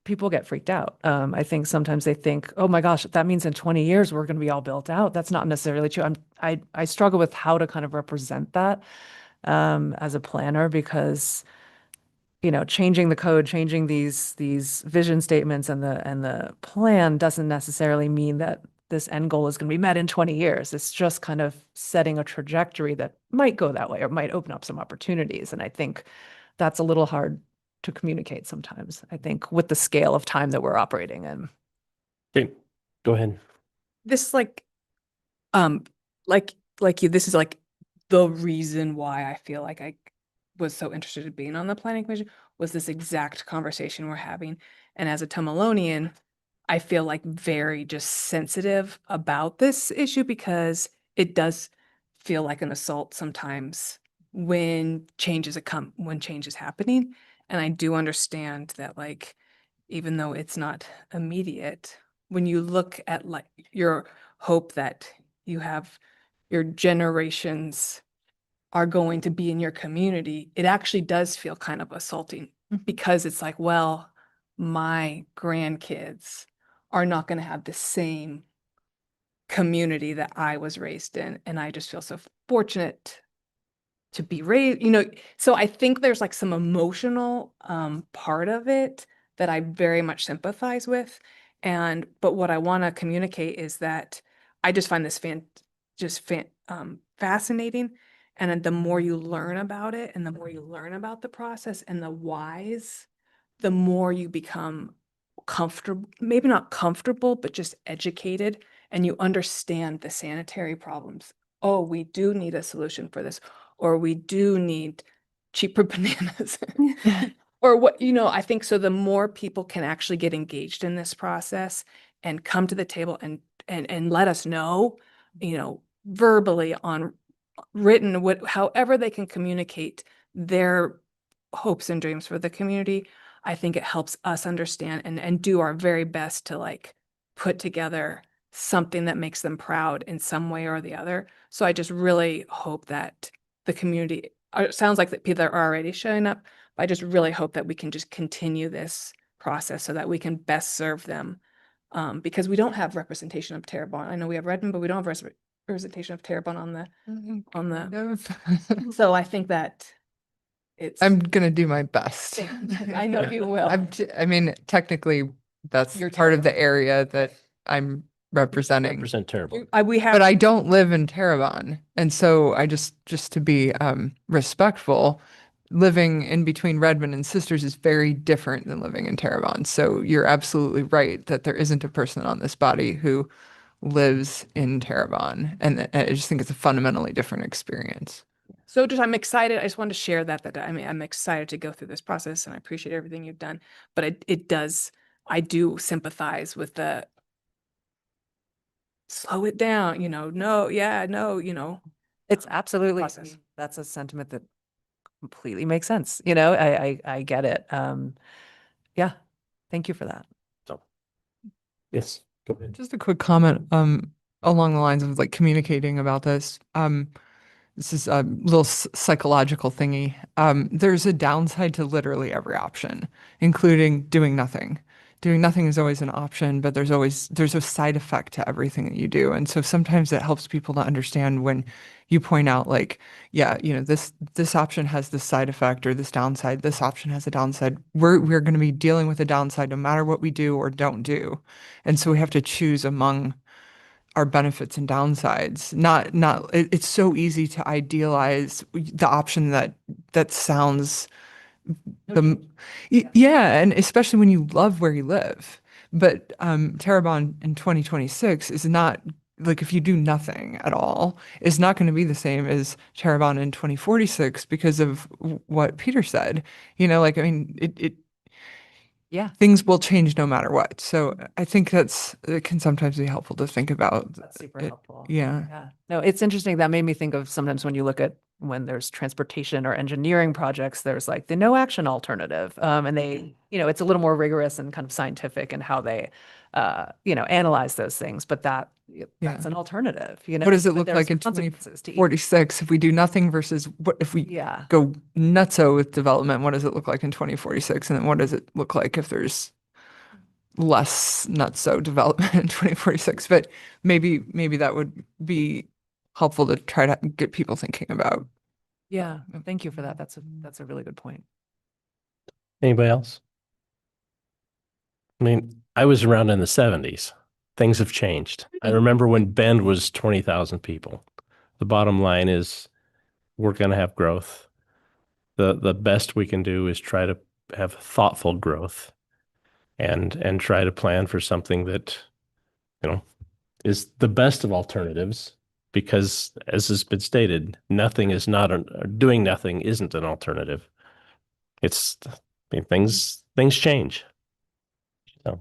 people get freaked out. I think sometimes they think, oh my gosh, that means in 20 years we're going to be all built out. That's not necessarily true. I struggle with how to kind of represent that as a planner, because changing the code, changing these vision statements and the plan doesn't necessarily mean that this end goal is going to be met in 20 years. It's just kind of setting a trajectory that might go that way or might open up some opportunities. And I think that's a little hard to communicate sometimes, I think, with the scale of time that we're operating in. Okay, go ahead. This is like you, this is like the reason why I feel like was so interested in being on the planning commission was this exact conversation we're having. And as a Tomalonian, I feel like very just sensitive about this issue because it does feel like an assault sometimes when change is happening. And I do understand that, like, even though it's not immediate, when you look at like your hope that you have your generations are going to be in your community, it actually does feel kind of assaulting because it's like, well, my grandkids are not going to have the same community that I was raised in. And I just feel so fortunate to be raised, so I think there's like some emotional part of it that I very much sympathize with. But what I want to communicate is that I just find this fascinating. And then the more you learn about it and the more you learn about the process and the whys, the more you become comfortable, maybe not comfortable, but just educated, and you understand the sanitary problems. Oh, we do need a solution for this, or we do need cheaper bananas. Or what, I think so the more people can actually get engaged in this process and come to the table and let us know, verbally, on written, however they can communicate their hopes and dreams for the community, I think it helps us understand and do our very best to like put together something that makes them proud in some way or the other. So I just really hope that the community, it sounds like that people are already showing up, but I just really hope that we can just continue this process so that we can best serve them. Because we don't have representation of Terrebonne. I know we have Redmond, but we don't have representation of Terrebonne on the, so I think that I'm gonna do my best. I know you will. I mean, technically, that's You're part of the area that I'm representing. Represent Terrebonne. We have. But I don't live in Terrebonne. And so I just to be respectful, living in between Redmond and Sisters is very different than living in Terrebonne. So you're absolutely right that there isn't a person on this body who lives in Terrebonne. And I just think it's a fundamentally different experience. So I'm excited. I just wanted to share that I'm excited to go through this process and I appreciate everything you've done. But I do sympathize with the slow it down, It's absolutely, process. that's a sentiment that completely makes sense. I get it. Yeah, thank you for that. So, yes, go ahead. Just a quick comment along the lines of like communicating about this. This is a little psychological thingy. There's a downside to literally every option, including doing nothing. Doing nothing is always an option, but there's a side effect to everything that you do. And so sometimes it helps people to understand when you point out like, yeah, this option has this side effect or this downside, this option has a downside. We're going to be dealing with a downside no matter what we do or don't do. And so we have to choose among our benefits and downsides. It's so easy to idealize the option that sounds yeah, and especially when you love where you live. But Terrebonne in 2026 is not, like, if you do nothing at all, is not going to be the same as Terrebonne in 2046 because of what Peter said. I mean, Yeah, things will change no matter what. So I think it can sometimes be helpful to think about. that's super it. helpful. Yeah. Yeah. No, it's interesting. That made me think of sometimes when you look at when there's transportation or engineering projects, there's like the no action alternative. And they, it's a little more rigorous and kind of scientific in how they, analyze those things. But that's an alternative, What does it but look there's like in consequences to each. 2046 if we do nothing versus what if we Yeah. go nutso with development? What does it look like in 2046? And then what does it look like if there's less nutso development in 2046? But maybe that would be helpful to try to get people thinking about. Yeah. Thank you for that. That's a really good point. Anybody else? I mean, I was around in the 70s. Things have changed. I remember when Bend was 20,000 people. The bottom line is we're going to have growth. The best we can do is try to have thoughtful growth and try to plan for something that, is the best of alternatives because as has been stated, nothing is not, doing nothing isn't an alternative. It's, I mean, things change. So,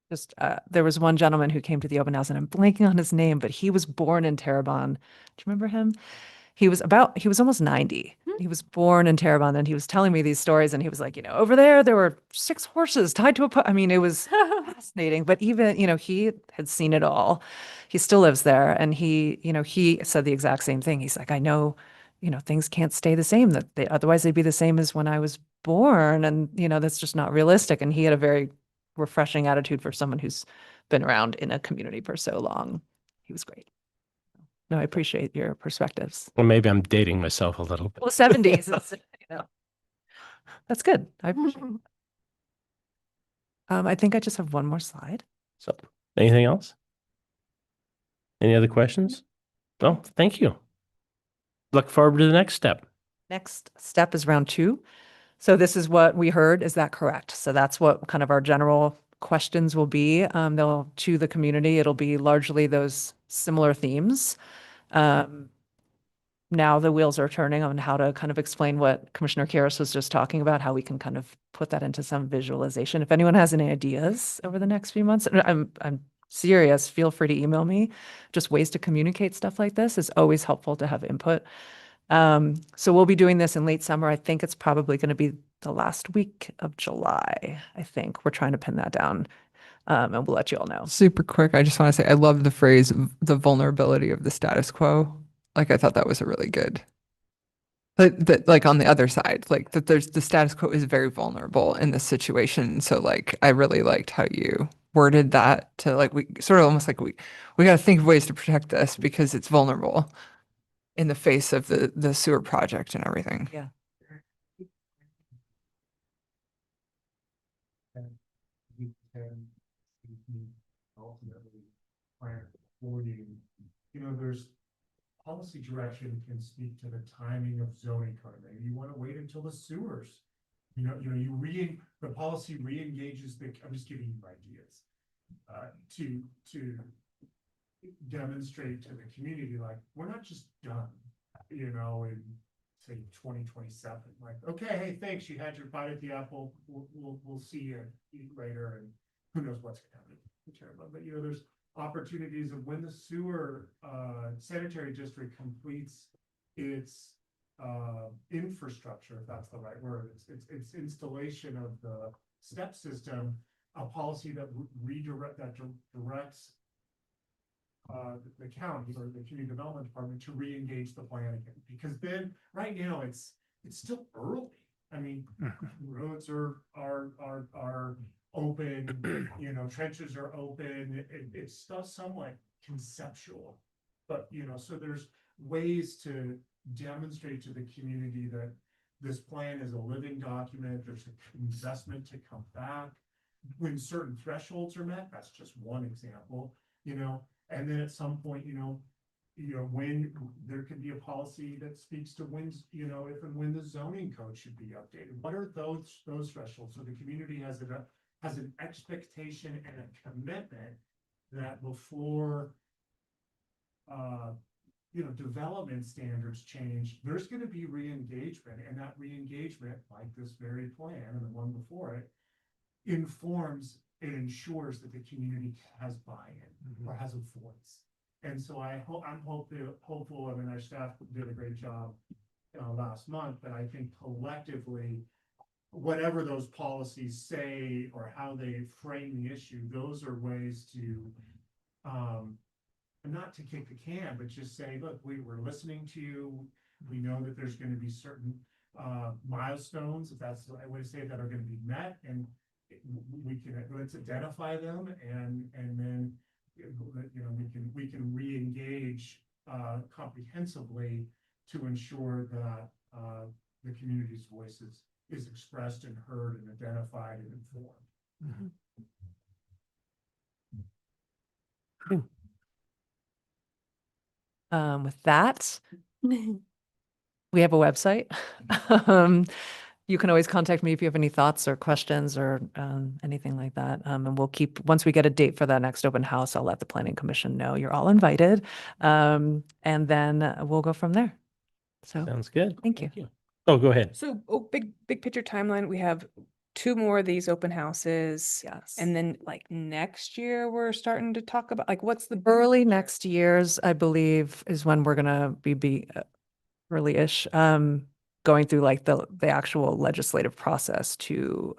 Just there was one gentleman who came to the open house, and I'm blanking on his name, but he was born in Terrebonne. Do you remember him? He was almost 90. He was born in Terrebonne, and he was telling me these stories, and he was like, over there were 6 horses tied to a I mean, it was fascinating. But even, he had seen it all. He still lives there, and he said the exact same thing. He's like, I know, things can't stay the same, that otherwise they'd be the same as when I was born, and that's just not realistic. And he had a very refreshing attitude for someone who's been around in a community for so long. He was great. No, I appreciate your perspectives. well, maybe I'm dating myself a little bit. Well, 70s, that's good. I appreciate it. I think I just have one more slide. So, anything else? Any other questions? No, thank you. Look forward to the next step. Next step is round 2. So this is what we heard. Is that correct? So that's what kind of our general questions will be. They'll to the community. It'll be largely those similar themes. Now the wheels are turning on how to kind of explain what Commissioner Karas was just talking about, how we can kind of put that into some visualization. If anyone has any ideas over the next few months, and I'm serious, feel free to email me. Just ways to communicate stuff like this is always helpful to have input. So we'll be doing this in late summer. I think it's probably going to be the last week of July. I think we're trying to pin that down. And we'll let you all know. Super quick. I just want to say I love the phrase the vulnerability of the status quo. Like I thought that was a really good. That like on the other side, like that there's the status quo is very vulnerable in this situation. So like I really liked how you worded that to like we sort of almost like we got to think of ways to protect this because it's vulnerable in the face of the sewer project and everything. Yeah. You can ultimately plan for you. There's policy direction can speak to the timing of zoning code. Maybe you want to wait until the sewers. The policy re-engages I'm just giving you ideas to demonstrate to the community like we're not just done, in say 2027. Like, okay, hey, thanks, you had your bite at the apple. We'll see you later, and who knows what's going to happen. But there's opportunities of when the sewer sanitary district completes its infrastructure, if that's the right word, it's installation of the step system, a policy that directs the county or the community development department to re-engage the plan again, because then right now it's still early. I mean, roads are open, trenches are open. It's still somewhat conceptual, but so there's ways to demonstrate to the community that this plan is a living document. There's an investment to come back when certain thresholds are met. That's just one example, and then at some point, when there could be a policy that speaks to when, if and when the zoning code should be updated. What are those thresholds? So the community has an expectation and a commitment that before development standards change, there's going to be re-engagement, and that re-engagement, like this very plan and the one before it, informs and ensures that the community has buy-in or has a voice. And so I'm hopeful. I mean, our staff did a great job last month, but I think collectively, whatever those policies say or how they frame the issue, those are ways to not to kick the can, but just say, look, we're listening to you. We know that there's going to be certain milestones, if that's the right way to say it, that are going to be met, and let's identify them, and then we can re-engage comprehensively to ensure that the community's voices is expressed and heard and identified and informed. With that, we have a website. you can always contact me if you have any thoughts or questions or anything like that. And we'll once we get a date for that next open house, I'll let the planning commission know you're all invited. And then we'll go from there. So Sounds good. thank you. Oh, go ahead. So, big picture timeline, we have 2 more of these open houses. Yes. And then like next year, we're starting to talk about like, what's the Early next year's, I believe, is when we're gonna be early-ish, going through like the actual legislative process to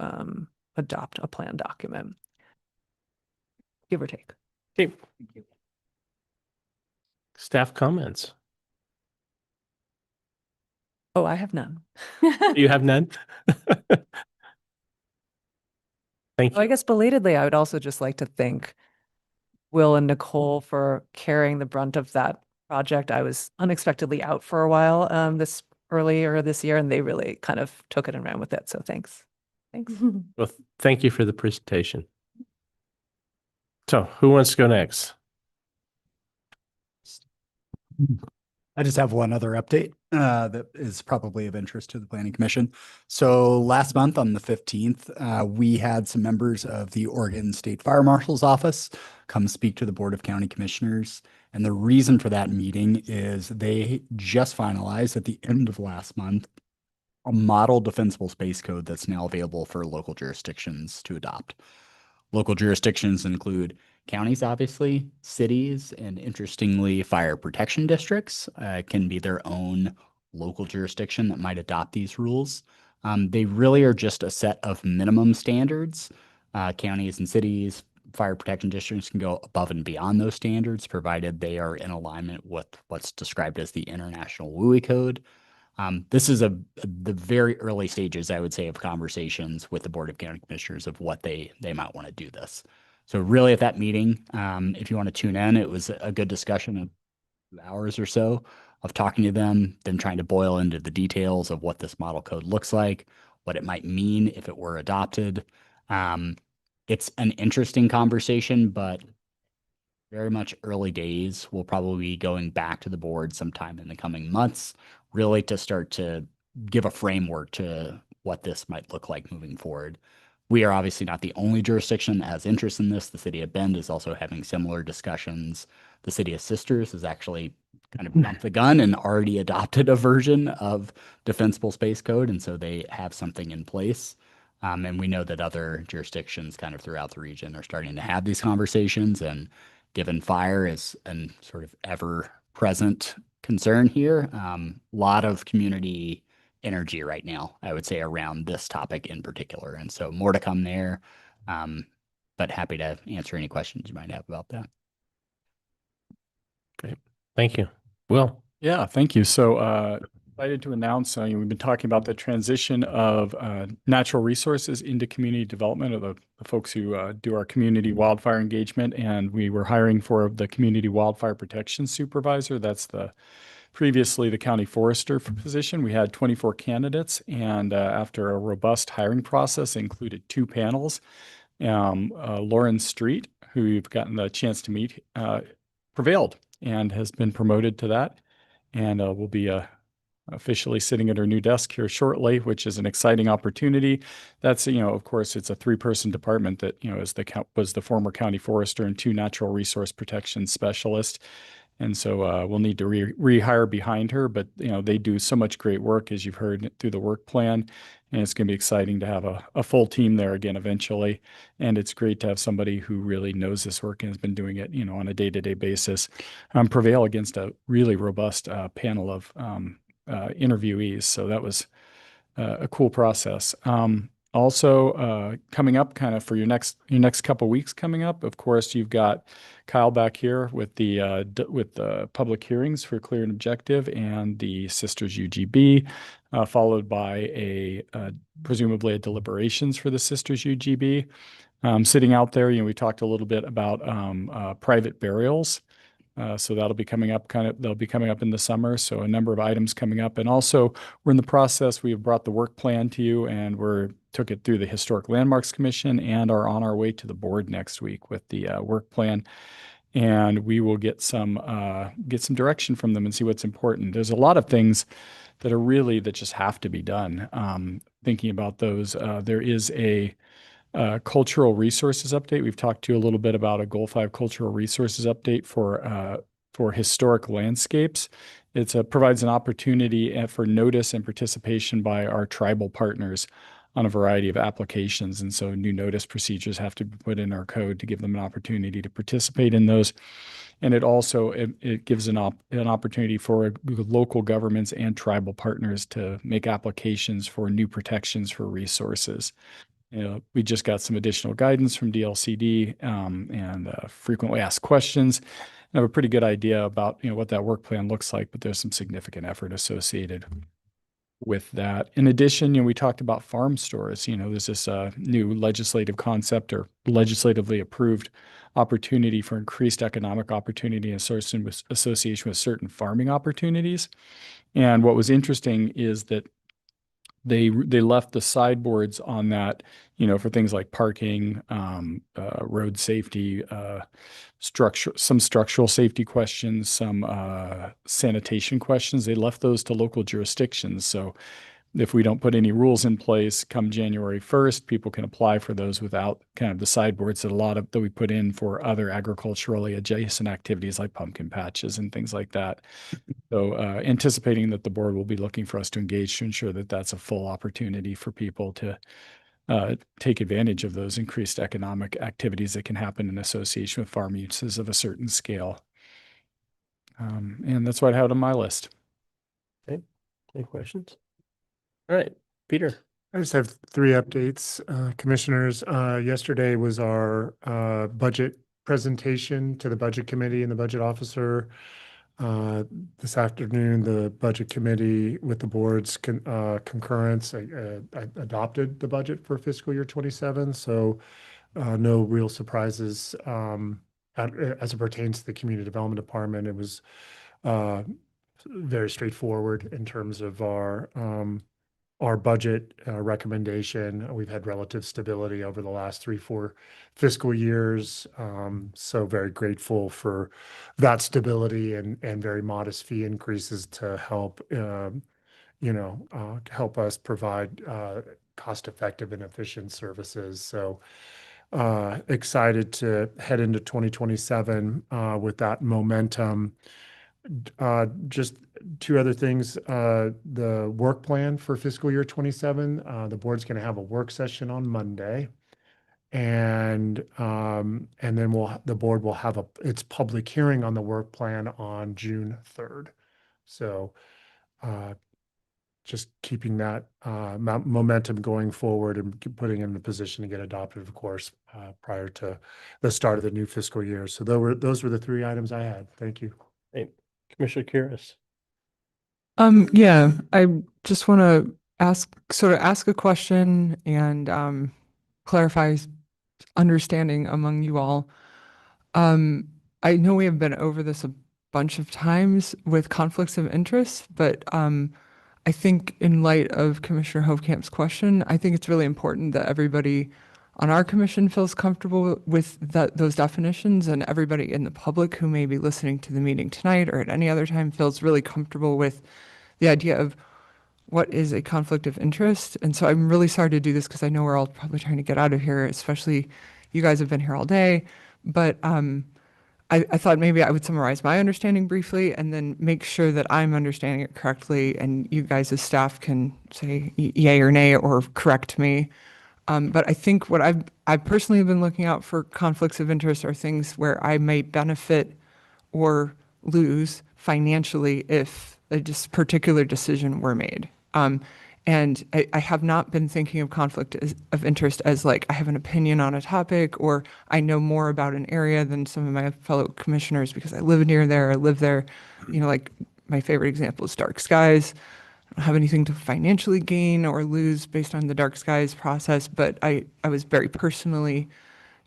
adopt a plan document, give or take. Okay. Staff comments. Oh, I have none. You have none? Thank Oh, I you. guess belatedly, I would also just like to thank Will and Nicole for carrying the brunt of that project. I was unexpectedly out for a while earlier this year, and they really kind of took it and ran with it. So thanks. Thanks. Well, thank you for the presentation. So who wants to go next? I just have one other update that is probably of interest to the Planning Commission. So last month on the 15th, we had some members of the Oregon State Fire Marshal's Office come speak to the Board of County Commissioners. And the reason for that meeting is they just finalized at the end of last month a model defensible space code that's now available for local jurisdictions to adopt. Local jurisdictions include counties, obviously, cities, and interestingly, fire protection districts can be their own local jurisdiction that might adopt these rules. They really are just a set of minimum standards. Counties and cities, fire protection districts can go above and beyond those standards, provided they are in alignment with what's described as the International WUI Code. This is the very early stages, I would say, of conversations with the Board of County Commissioners of what they might want to do this. So really at that meeting, if you want to tune in, it was a good discussion of 2 hours or so of talking to them, then trying to boil into the details of what this model code looks like, what it might mean if it were adopted. It's an interesting conversation, but very much early days. We'll probably be going back to the board sometime in the coming months, really to start to give a framework to what this might look like moving forward. We are obviously not the only jurisdiction that has interest in this. The city of Bend is also having similar discussions. The city of Sisters has actually kind of jumped the gun and already adopted a version of defensible space code. And so they have something in place. And we know that other jurisdictions kind of throughout the region are starting to have these conversations. And given fire is an sort of ever present concern here, a lot of community energy right now, I would say, around this topic in particular. And so more to come there, but happy to answer any questions you might have about that. Great. Thank you. Will. Yeah, thank you. So excited to announce, we've been talking about the transition of natural resources into community development, of the folks who do our community wildfire engagement. And we were hiring for the community wildfire protection supervisor. That's previously the county forester position. We had 24 candidates, and after a robust hiring process, included 2 panels. Lauren Street, who you've gotten the chance to meet, prevailed and has been promoted to that, and will be officially sitting at her new desk here shortly, which is an exciting opportunity. That's, of course, it's a 3-person department that, was the former county forester and 2 natural resource protection specialists. And so we'll need to rehire behind her, but they do so much great work, as you've heard through the work plan, and it's going to be exciting to have a full team there again eventually. And it's great to have somebody who really knows this work and has been doing it, on a day-to-day basis, prevail against a really robust panel of interviewees. So that was a cool process. Also, coming up kind of for your next couple weeks coming up, of course, you've got Kyle back here with the public hearings for Clear and Objective and the Sisters UGB, followed by presumably a deliberations for the Sisters UGB. Sitting out there, we talked a little bit about private burials. So that'll be coming up they'll be coming up in the summer. So a number of items coming up. And also we're in the process, we have brought the work plan to you, and took it through the Historic Landmarks Commission and are on our way to the board next week with the work plan. And we will get some direction from them and see what's important. There's a lot of things that just have to be done. Thinking about those, there is a cultural resources update. We've talked to you a little bit about a Goal 5 cultural resources update for historic landscapes. It provides an opportunity for notice and participation by our tribal partners on a variety of applications. And so new notice procedures have to be put in our code to give them an opportunity to participate in those. And it also, it gives an opportunity for local governments and tribal partners to make applications for new protections for resources. We just got some additional guidance from DLCD and frequently asked questions. I have a pretty good idea about what that work plan looks like, but there's some significant effort associated with that. In addition, we talked about farm stores. There's this new legislative concept or legislatively approved opportunity for increased economic opportunity in association with certain farming opportunities. And what was interesting is that they left the sideboards on that, for things like parking, road safety, some structural safety questions, some sanitation questions. They left those to local jurisdictions. So if we don't put any rules in place come January 1st, people can apply for those without kind of the sideboards that we put in for other agriculturally adjacent activities like pumpkin patches and things like that. So anticipating that the board will be looking for us to engage to ensure that that's a full opportunity for people to take advantage of those increased economic activities that can happen in association with farm uses of a certain scale. And that's what I had on my list. Okay. Any questions? All right, Peter. I just have 3 updates, commissioners. Yesterday was our budget presentation to the budget committee and the budget officer. This afternoon, the budget committee with the board's concurrence adopted the budget for fiscal year 27. So no real surprises as it pertains to the community development department. It was very straightforward in terms of our budget recommendation. We've had relative stability over the last 3-4 fiscal years. So very grateful for that stability and very modest fee increases to help, help us provide cost-effective and efficient services. So excited to head into 2027 with that momentum. Just 2 other things. The work plan for fiscal year 27, the board's going to have a work session on Monday. And then the board will have its public hearing on the work plan on June 3rd. So just keeping that momentum going forward and putting it in a position to get adopted, of course, prior to the start of the new fiscal year. So those were the 3 items I had. Thank you. Hey, Commissioner Kuras. Yeah, I just want to ask a question and clarify understanding among you all. I know we have been over this a bunch of times with conflicts of interest, but I think in light of Commissioner Hovecamp's question, I think it's really important that everybody on our commission feels comfortable with those definitions, and everybody in the public who may be listening to the meeting tonight or at any other time feels really comfortable with the idea of what is a conflict of interest. And so I'm really sorry to do this because I know we're all probably trying to get out of here, especially you guys have been here all day. But I thought maybe I would summarize my understanding briefly and then make sure that I'm understanding it correctly, and you guys as staff can say yay or nay or correct me. But I think what I've personally been looking out for conflicts of interest are things where I may benefit or lose financially if a particular decision were made. And I have not been thinking of conflict of interest as like I have an opinion on a topic or I know more about an area than some of my fellow commissioners because I live near there, I live there. Like my favorite example is Dark Skies. I don't have anything to financially gain or lose based on the Dark Skies process, but I was very personally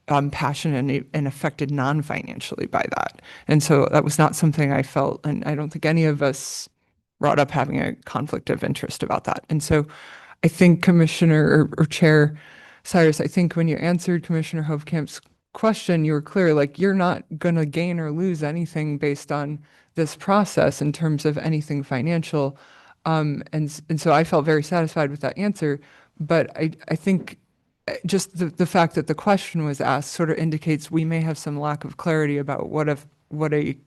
passionate and affected non-financially by that. And so that was not something I felt, and I don't think any of us brought up having a conflict of interest about that. And so I think Commissioner or Chair Cyrus, I think when you answered Commissioner Hovecamp's question, you were clear, like you're not going to gain or lose anything based on this process in terms of anything financial. And so I felt very satisfied with that answer. But I think just the fact that the question was asked sort of indicates we may have some lack of clarity about what a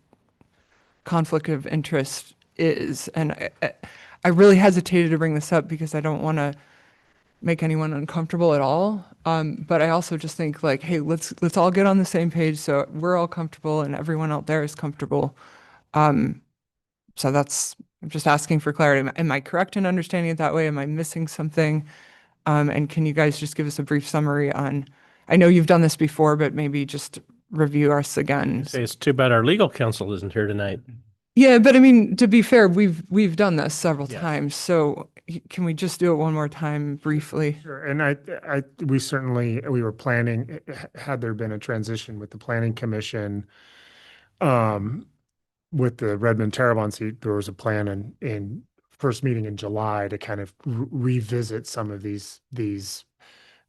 conflict of interest is. And I really hesitated to bring this up because I don't want to make anyone uncomfortable at all. But I also just think like, hey, let's all get on the same page so we're all comfortable and everyone out there is comfortable. So I'm just asking for clarity. Am I correct in understanding it that way? Am I missing something? And can you guys just give us a brief summary on, I know you've done this before, but maybe just review us again. Say it's too bad our legal counsel isn't here tonight. Yeah, but I mean, to be fair, we've done this several Yes. times. So can we just do it one more time briefly? Sure, and we were planning, had there been a transition with the planning commission, with the Redmond Terrebonne seat, there was a plan in first meeting in July to kind of revisit some of these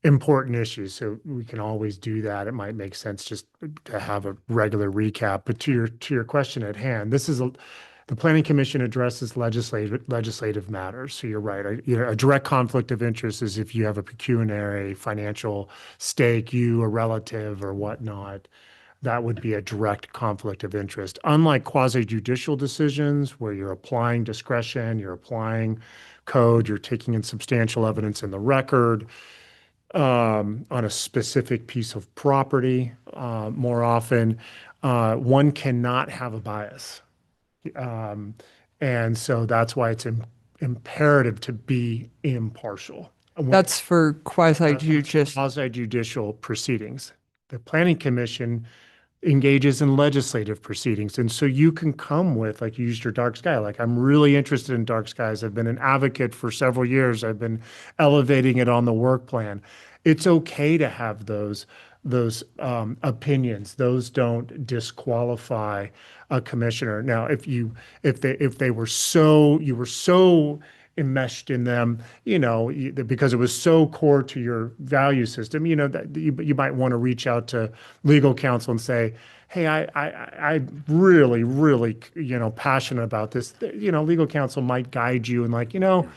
important issues. So we can always do that. It might make sense just to have a regular recap. But to your question at hand, the Planning Commission addresses legislative matters. So you're right. A direct conflict of interest is if you have a pecuniary financial stake, you, a relative or whatnot, that would be a direct conflict of interest. Unlike quasi-judicial decisions where you're applying discretion, you're applying code, you're taking in substantial evidence in the record on a specific piece of property, more often, one cannot have a bias. And so that's why it's imperative to be impartial. That's for quasi-judicial. Quasi-judicial proceedings. The Planning Commission engages in legislative proceedings. And so you can come with, like you used your dark sky, like I'm really interested in dark skies. I've been an advocate for several years. I've been elevating it on the work plan. It's okay to have those opinions. Those don't disqualify a commissioner. Now, if you were so enmeshed in them, because it was so core to your value system, that you might want to reach out to legal counsel and say, hey, I really, really, passionate about this. Legal counsel might guide you and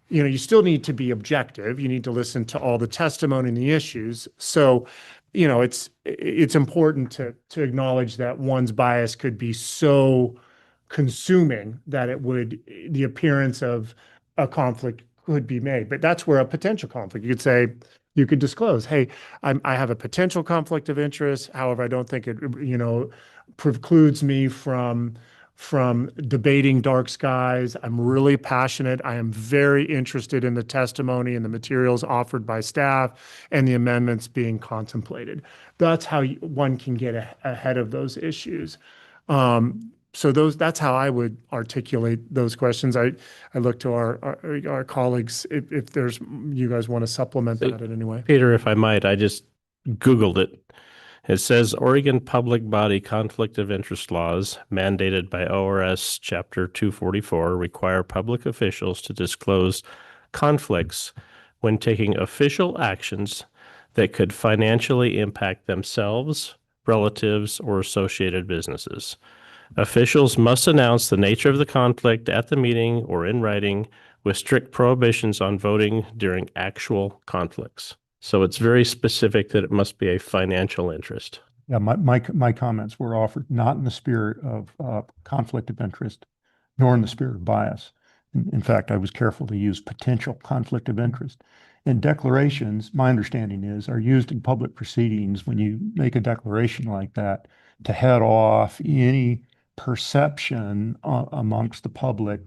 you still need to be objective. You need to listen to all the testimony and the issues. So, it's important to acknowledge that one's bias could be so consuming that the appearance of a conflict could be made. But that's where a potential conflict, you could disclose, hey, I have a potential conflict of interest. However, I don't think it, precludes me from debating dark skies. I'm really passionate. I am very interested in the testimony and the materials offered by staff and the amendments being contemplated. That's how one can get ahead of those issues. So that's how I would articulate those questions. I look to our colleagues if you guys want to supplement that in any way. Peter, if I might, I just Googled it. It says Oregon Public Body Conflict of Interest laws mandated by ORS Chapter 244 require public officials to disclose conflicts when taking official actions that could financially impact themselves, relatives, or associated businesses. Officials must announce the nature of the conflict at the meeting or in writing with strict prohibitions on voting during actual conflicts. So it's very specific that it must be a financial interest. Yeah, my comments were offered not in the spirit of conflict of interest, nor in the spirit of bias. In fact, I was careful to use potential conflict of interest. And declarations, my understanding is, are used in public proceedings when you make a declaration like that to head off any perception amongst the public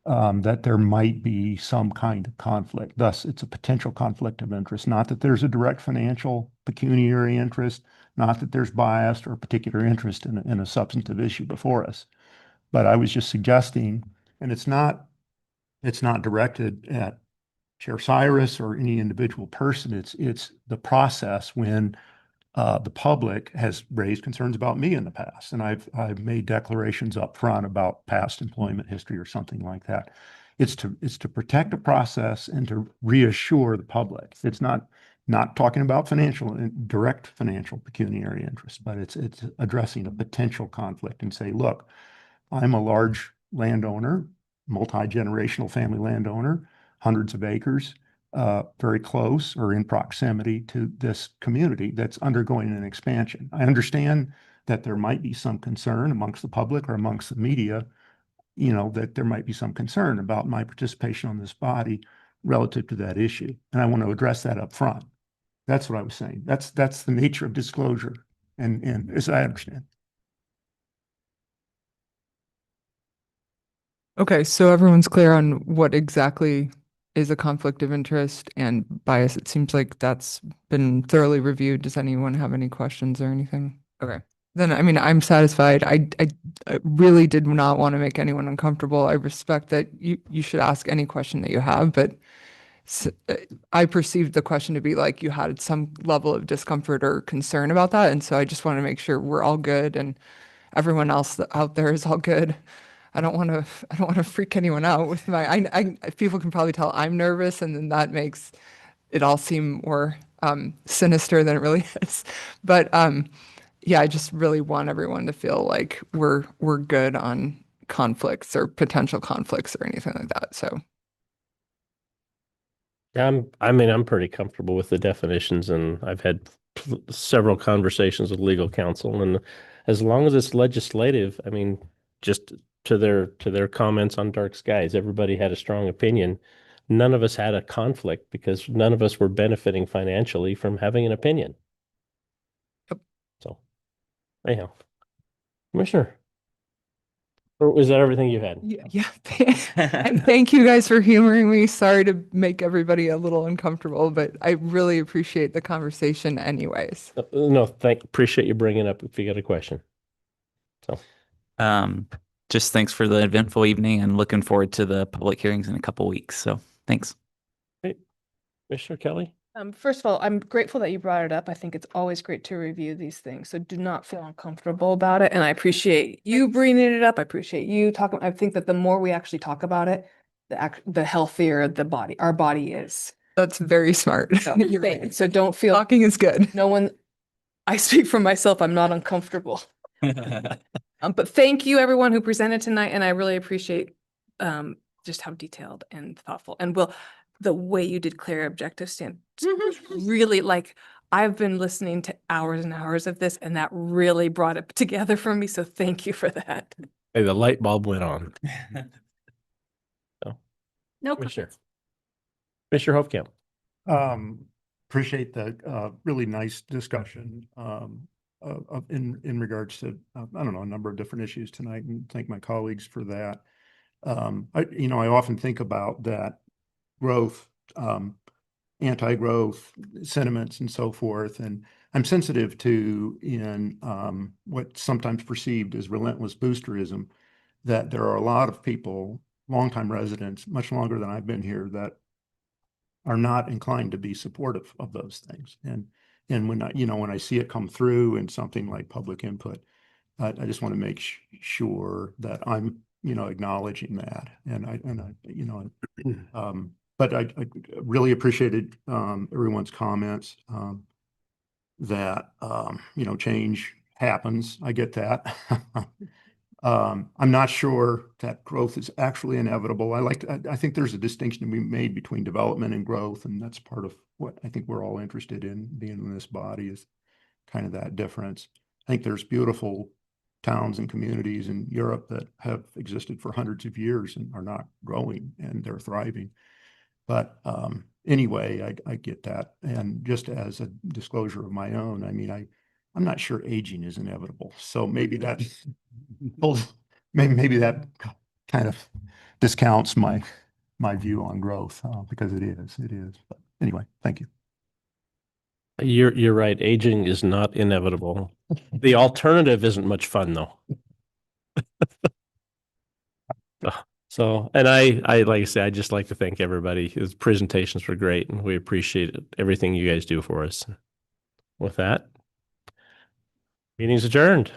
that there might be some kind of conflict. Thus, it's a potential conflict of interest, not that there's a direct financial pecuniary interest, not that there's bias or a particular interest in a substantive issue before us. But I was just suggesting, and it's not directed at Chair Cyrus or any individual person. It's the process when the public has raised concerns about me in the past, and I've made declarations up front about past employment history or something like that. It's to protect the process and to reassure the public. It's not talking about direct financial pecuniary interest, but it's addressing a potential conflict and say, look, I'm a large landowner. multi-generational family landowner, hundreds of acres, very close or in proximity to this community that's undergoing an expansion. I understand that there might be some concern amongst the public or amongst the media, you know, that there might be some concern about my participation on this body relative to that issue. And I want to address that up front. That's what I was saying. That's the nature of disclosure. And as I understand. Okay, so everyone's clear on what exactly is a conflict of interest and bias. It seems like that's been thoroughly reviewed. Does anyone have any questions or anything? Okay. Then, I mean, I'm satisfied. I really did not want to make anyone uncomfortable. I respect that you should ask any question that you have, but I perceived the question to be like you had some level of discomfort or concern about that. And so I just want to make sure we're all good and everyone else out there is all good. I don't want to freak anyone out with people can probably tell I'm nervous, and then that makes it all seem more sinister than it really is. But yeah, I just really want everyone to feel like we're good on conflicts or potential conflicts or anything like that. So I'm pretty comfortable with the definitions, and I've had several conversations with legal counsel, and as long as it's legislative, I mean, just to their comments on dark skies, everybody had a strong opinion. None of us had a conflict because none of us were benefiting financially from having an opinion. Yep. So anyhow, Commissioner, or was that everything you had? yeah. And thank you guys for humoring me. Sorry to make everybody a little uncomfortable, but I really appreciate the conversation anyways. No, appreciate you bringing up if you got a question. So Just thanks for the eventful evening and looking forward to the public hearings in a couple weeks. So thanks. Great. Commissioner Kelly? First of all, I'm grateful that you brought it up. I think it's always great to review these things. So do not feel uncomfortable about it. And I appreciate you bringing it up. I appreciate you talking. I think that the more we actually talk about it, the healthier our body is. That's very smart. So, You're right. so don't feel Talking is good. no one, I speak for myself. I'm not uncomfortable. But thank you everyone who presented tonight. And I really appreciate just how detailed and thoughtful and the way you did clear objective standards. Really, like, I've been listening to hours and hours of this, and that really brought it together for me. So thank you for that. Hey, the light bulb went on. No Commissioner Hofkamp. Appreciate the really nice discussion in regards to I don't know, a number of different issues tonight, and thank my colleagues for that. I often think about that growth, anti-growth sentiments and so forth, and I'm sensitive to in what's sometimes perceived as relentless boosterism, that there are a lot of people, longtime residents, much longer than I've been here, that are not inclined to be supportive of those things. And when I see it come through in something like public input, I just want to make sure that I'm acknowledging that, but I really appreciated everyone's comments, that change happens. I get that. I'm not sure that growth is actually inevitable. I think there's a distinction to be made between development and growth, and that's part of what I think we're all interested in being in this body, is kind of that difference. I think there's beautiful towns and communities in Europe that have existed for hundreds of years and are not growing, and they're thriving. But anyway, I get that. And just as a disclosure of my own, I mean, I'm not sure aging is inevitable. So maybe that maybe that kind of discounts my view on growth, because it is. But anyway, thank you. You're right. Aging is not inevitable. The alternative isn't much fun, though. So, and I like I say, I just like to thank everybody. His presentations were great, and we appreciate everything you guys do for us. With that, meeting's adjourned.